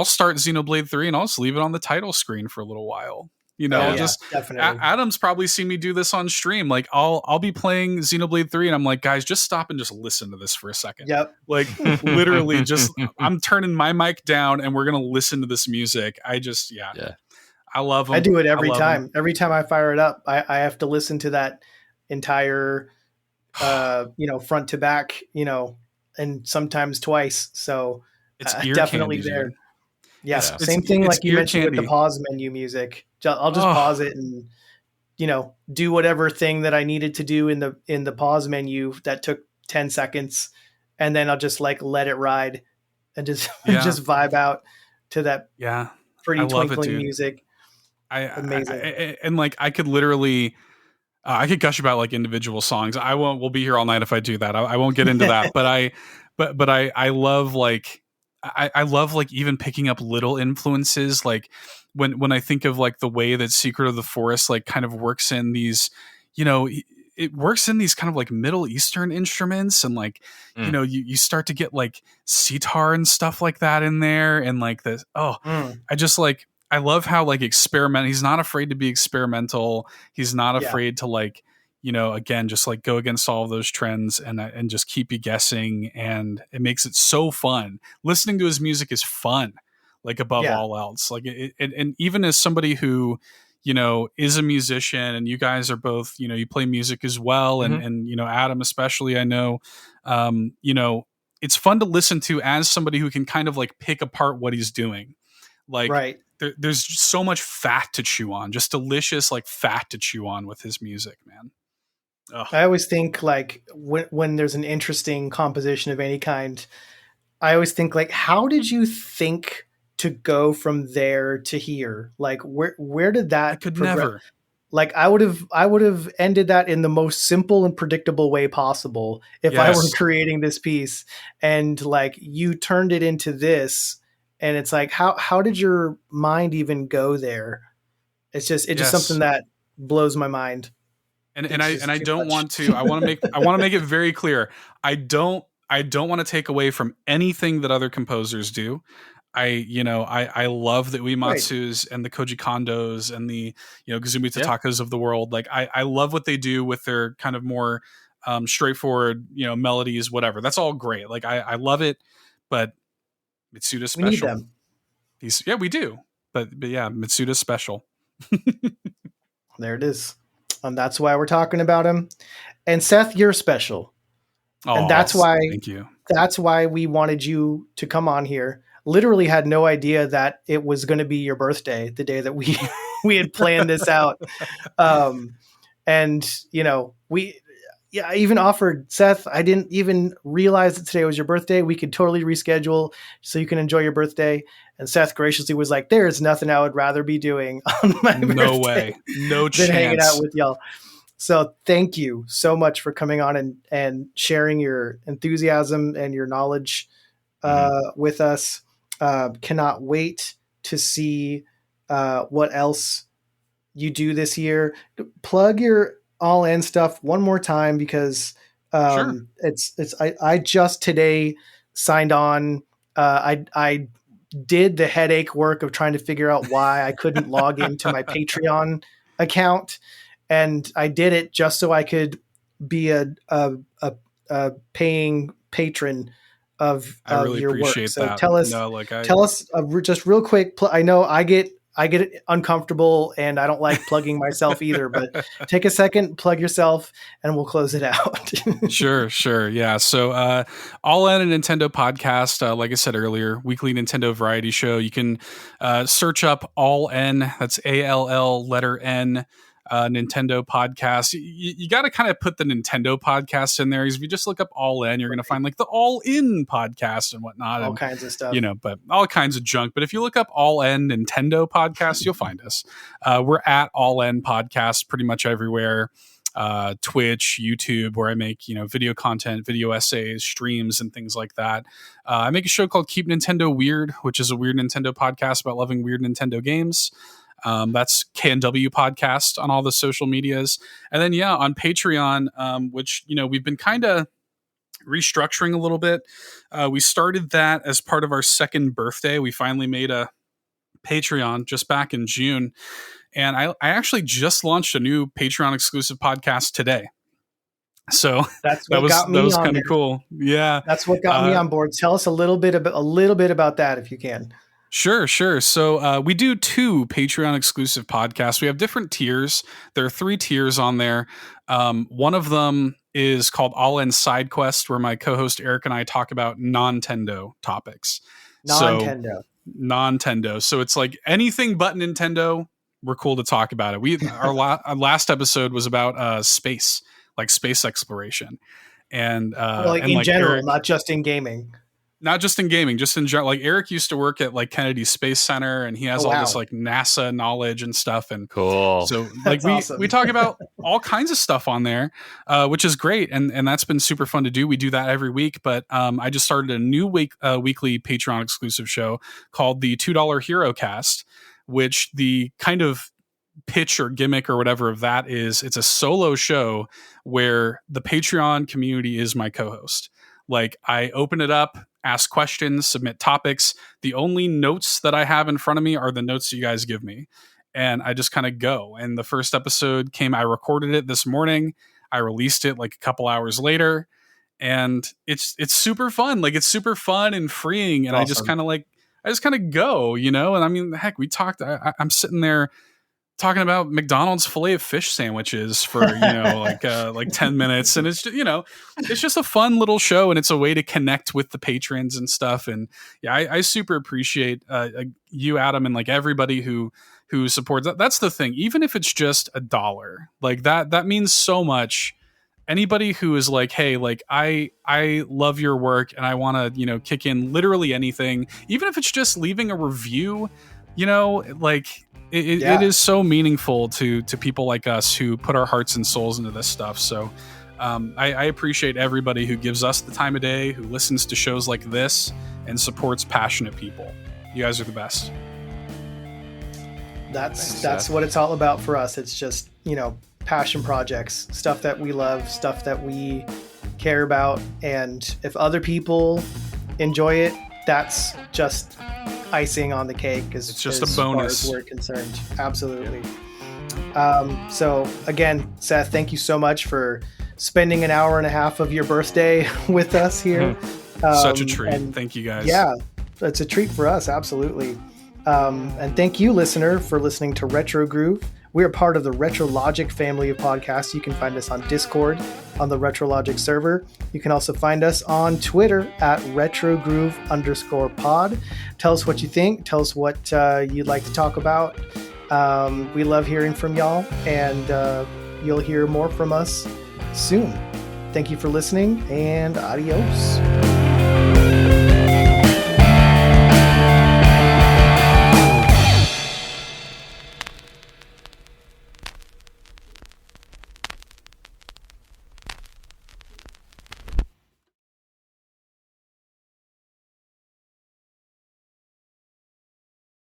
[SPEAKER 4] start Xenoblade 3 and I'll just leave it on the title screen for a little while. Definitely. Adam's probably seen me do this on stream. Like I'll be playing Xenoblade 3 and I'm like, guys, just stop and just listen to this for a second.
[SPEAKER 2] Yep.
[SPEAKER 4] Like literally just I'm turning my mic down and we're going to listen to this music. I love them.
[SPEAKER 2] I do it every time. Every time I fire it up, I have to listen to that entire, front to back, and sometimes twice. So
[SPEAKER 4] it's
[SPEAKER 2] definitely
[SPEAKER 4] candy,
[SPEAKER 2] there.
[SPEAKER 4] Dude.
[SPEAKER 2] Yeah, same thing like you mentioned with the pause menu music. I'll just pause it and do whatever thing that I needed to do in the pause menu that took 10 seconds, and then I'll just like let it ride and just just vibe out to that pretty twinkling music.
[SPEAKER 4] Amazing. And like I could literally I could gush about like individual songs. We'll be here all night if I do that. I won't get into that, but I love like I love like even picking up little influences, like when I think of like the way that Secret of the Forest like kind of works in these, it works in these kind of like Middle Eastern instruments, and like you start to get like sitar and stuff like that in there, and like this. I love how like he's not afraid to be experimental. He's not afraid to like again, just like go against all of those trends and just keep you guessing. And it makes it so fun. Listening to his music is fun, like above all else. Like and even as somebody who, is a musician, and you guys are both, you play music as well. And Adam, especially, I know, it's fun to listen to as somebody who can kind of like pick apart what he's doing. Like there's so much fat to chew on, just delicious, like fat to chew on with his music, man. Ugh.
[SPEAKER 2] I always think like when there's an interesting composition of any kind, I always think like, how did you think to go from there to here? Like where did that?
[SPEAKER 4] I could never.
[SPEAKER 2] Like I would have ended that in the most simple and predictable way possible if I were creating this piece, and like you turned it into this, and it's like how did your mind even go there? It's just something that blows my mind.
[SPEAKER 4] And I don't want to. I want to make it very clear. I don't want to take away from anything that other composers do. I love the Uematsu's and the Koji Kondos and the Kazumi Tatakas of the world. Like I love what they do with their kind of more straightforward melodies, whatever. That's all great. Like I love it, but Mitsuda's special.
[SPEAKER 2] We need them.
[SPEAKER 4] We do. But yeah, Mitsuda's special.
[SPEAKER 2] There it is. And that's why we're talking about him. And Seth, you're special. And that's why
[SPEAKER 4] thank you.
[SPEAKER 2] That's why we wanted you to come on here. Literally had no idea that it was going to be your birthday the day that we had planned this out. And I even offered Seth, I didn't even realize that today was your birthday. We could totally reschedule so you can enjoy your birthday. And Seth graciously was like, there is nothing I would rather be doing on my birthday.
[SPEAKER 4] No way. No chance.
[SPEAKER 2] Than hanging out with y'all. So thank you so much for coming on and sharing your enthusiasm and your knowledge with us. Cannot wait to see what else you do this year. Plug your All In stuff one more time, because I just today signed on. I did the headache work of trying to figure out why I couldn't log into my Patreon account, and I did it just so I could be a paying patron of
[SPEAKER 4] really
[SPEAKER 2] your work.
[SPEAKER 4] That.
[SPEAKER 2] So tell us just real quick. I know I get uncomfortable and I don't like plugging myself either, but take a second, plug yourself, and we'll close it out.
[SPEAKER 4] Sure. Yeah. So, All In, a Nintendo podcast, like I said earlier, weekly Nintendo variety show. You can search up All N, that's ALL letter N, Nintendo podcast. You got to kind of put the Nintendo podcast in there, because if you just look up All In, you're going to find like the All In podcast and whatnot,
[SPEAKER 2] all kinds of stuff,
[SPEAKER 4] but all kinds of junk. But if you look up All In Nintendo podcast, you'll find us. We're at All In podcast pretty much everywhere. Twitch, YouTube, where I make, video content, video essays, streams, and things like that. I make a show called Keep Nintendo Weird, which is a weird Nintendo podcast about loving weird Nintendo games. That's KNW podcast on all the social medias. And then, on Patreon, which, we've been kind of restructuring a little bit. We started that as part of our second birthday. We finally made a Patreon just back in June. And I actually just launched a new Patreon exclusive podcast today. So that was kind of cool. Yeah.
[SPEAKER 2] That's what got me on board. Tell us a little bit about that, if you can.
[SPEAKER 4] Sure. So we do 2 Patreon exclusive podcasts. We have different tiers. There are 3 tiers on there. One of them is called All In Side Quest, where my co-host Eric and I talk about non-Tendo topics. Non-Tendo. So it's like anything but Nintendo, we're cool to talk about it. Our last episode was about space, like space exploration. And
[SPEAKER 2] in general, Eric, not just in gaming.
[SPEAKER 4] Not just in gaming, just in general. Like Eric used to work at like Kennedy Space Center, and he has all this like NASA knowledge and stuff. And
[SPEAKER 3] cool.
[SPEAKER 4] So like we talk about all kinds of stuff on there, which is great, and that's been super fun to do. We do that every week. But I just started a new weekly Patreon exclusive show called the $2 Hero Cast, which the kind of pitch or gimmick or whatever of that is, it's a solo show where the Patreon community is my co-host. Like I open it up, ask questions, submit topics. The only notes that I have in front of me are the notes you guys give me. And I just kind of go. And the first episode I recorded it this morning. I released it like a couple hours later. And it's super fun. Like it's super fun and freeing. And awesome. I just kind of go, And I mean, heck, we talked, I'm sitting there talking about McDonald's filet of fish sandwiches for, like 10 minutes. And it's, it's just a fun little show, and it's a way to connect with the patrons and stuff. And yeah, I super appreciate you, Adam, and like everybody who supports that. That's the thing. Even if it's just $1, like that means so much. Anybody who is like, hey, like I love your work and I want to, kick in literally anything, even if it's just leaving a review, like it is so meaningful to people like us who put our hearts and souls into this stuff. So I appreciate everybody who gives us the time of day, who listens to shows like this and supports passionate people. You guys are the best.
[SPEAKER 2] That's what it's all about for us. It's just, passion projects, stuff that we love, stuff that we care about. And if other people enjoy it, that's just icing on the cake. It's just a bonus as far as we're concerned. Absolutely. So again, Seth, thank you so much for spending an hour and a half of your birthday with us here.
[SPEAKER 4] Such a treat. And thank you guys.
[SPEAKER 2] Yeah, it's a treat for us. Absolutely. And thank you, listener, for listening to Retro Groove. We are part of the RetroLogic family of podcasts. You can find us on Discord on the RetroLogic server. You can also find us on Twitter at RetroGroove_pod. Tell us what you think. Tell us what you'd like to talk about. We love hearing from y'all, and you'll hear more from us soon. Thank you for listening, and adios.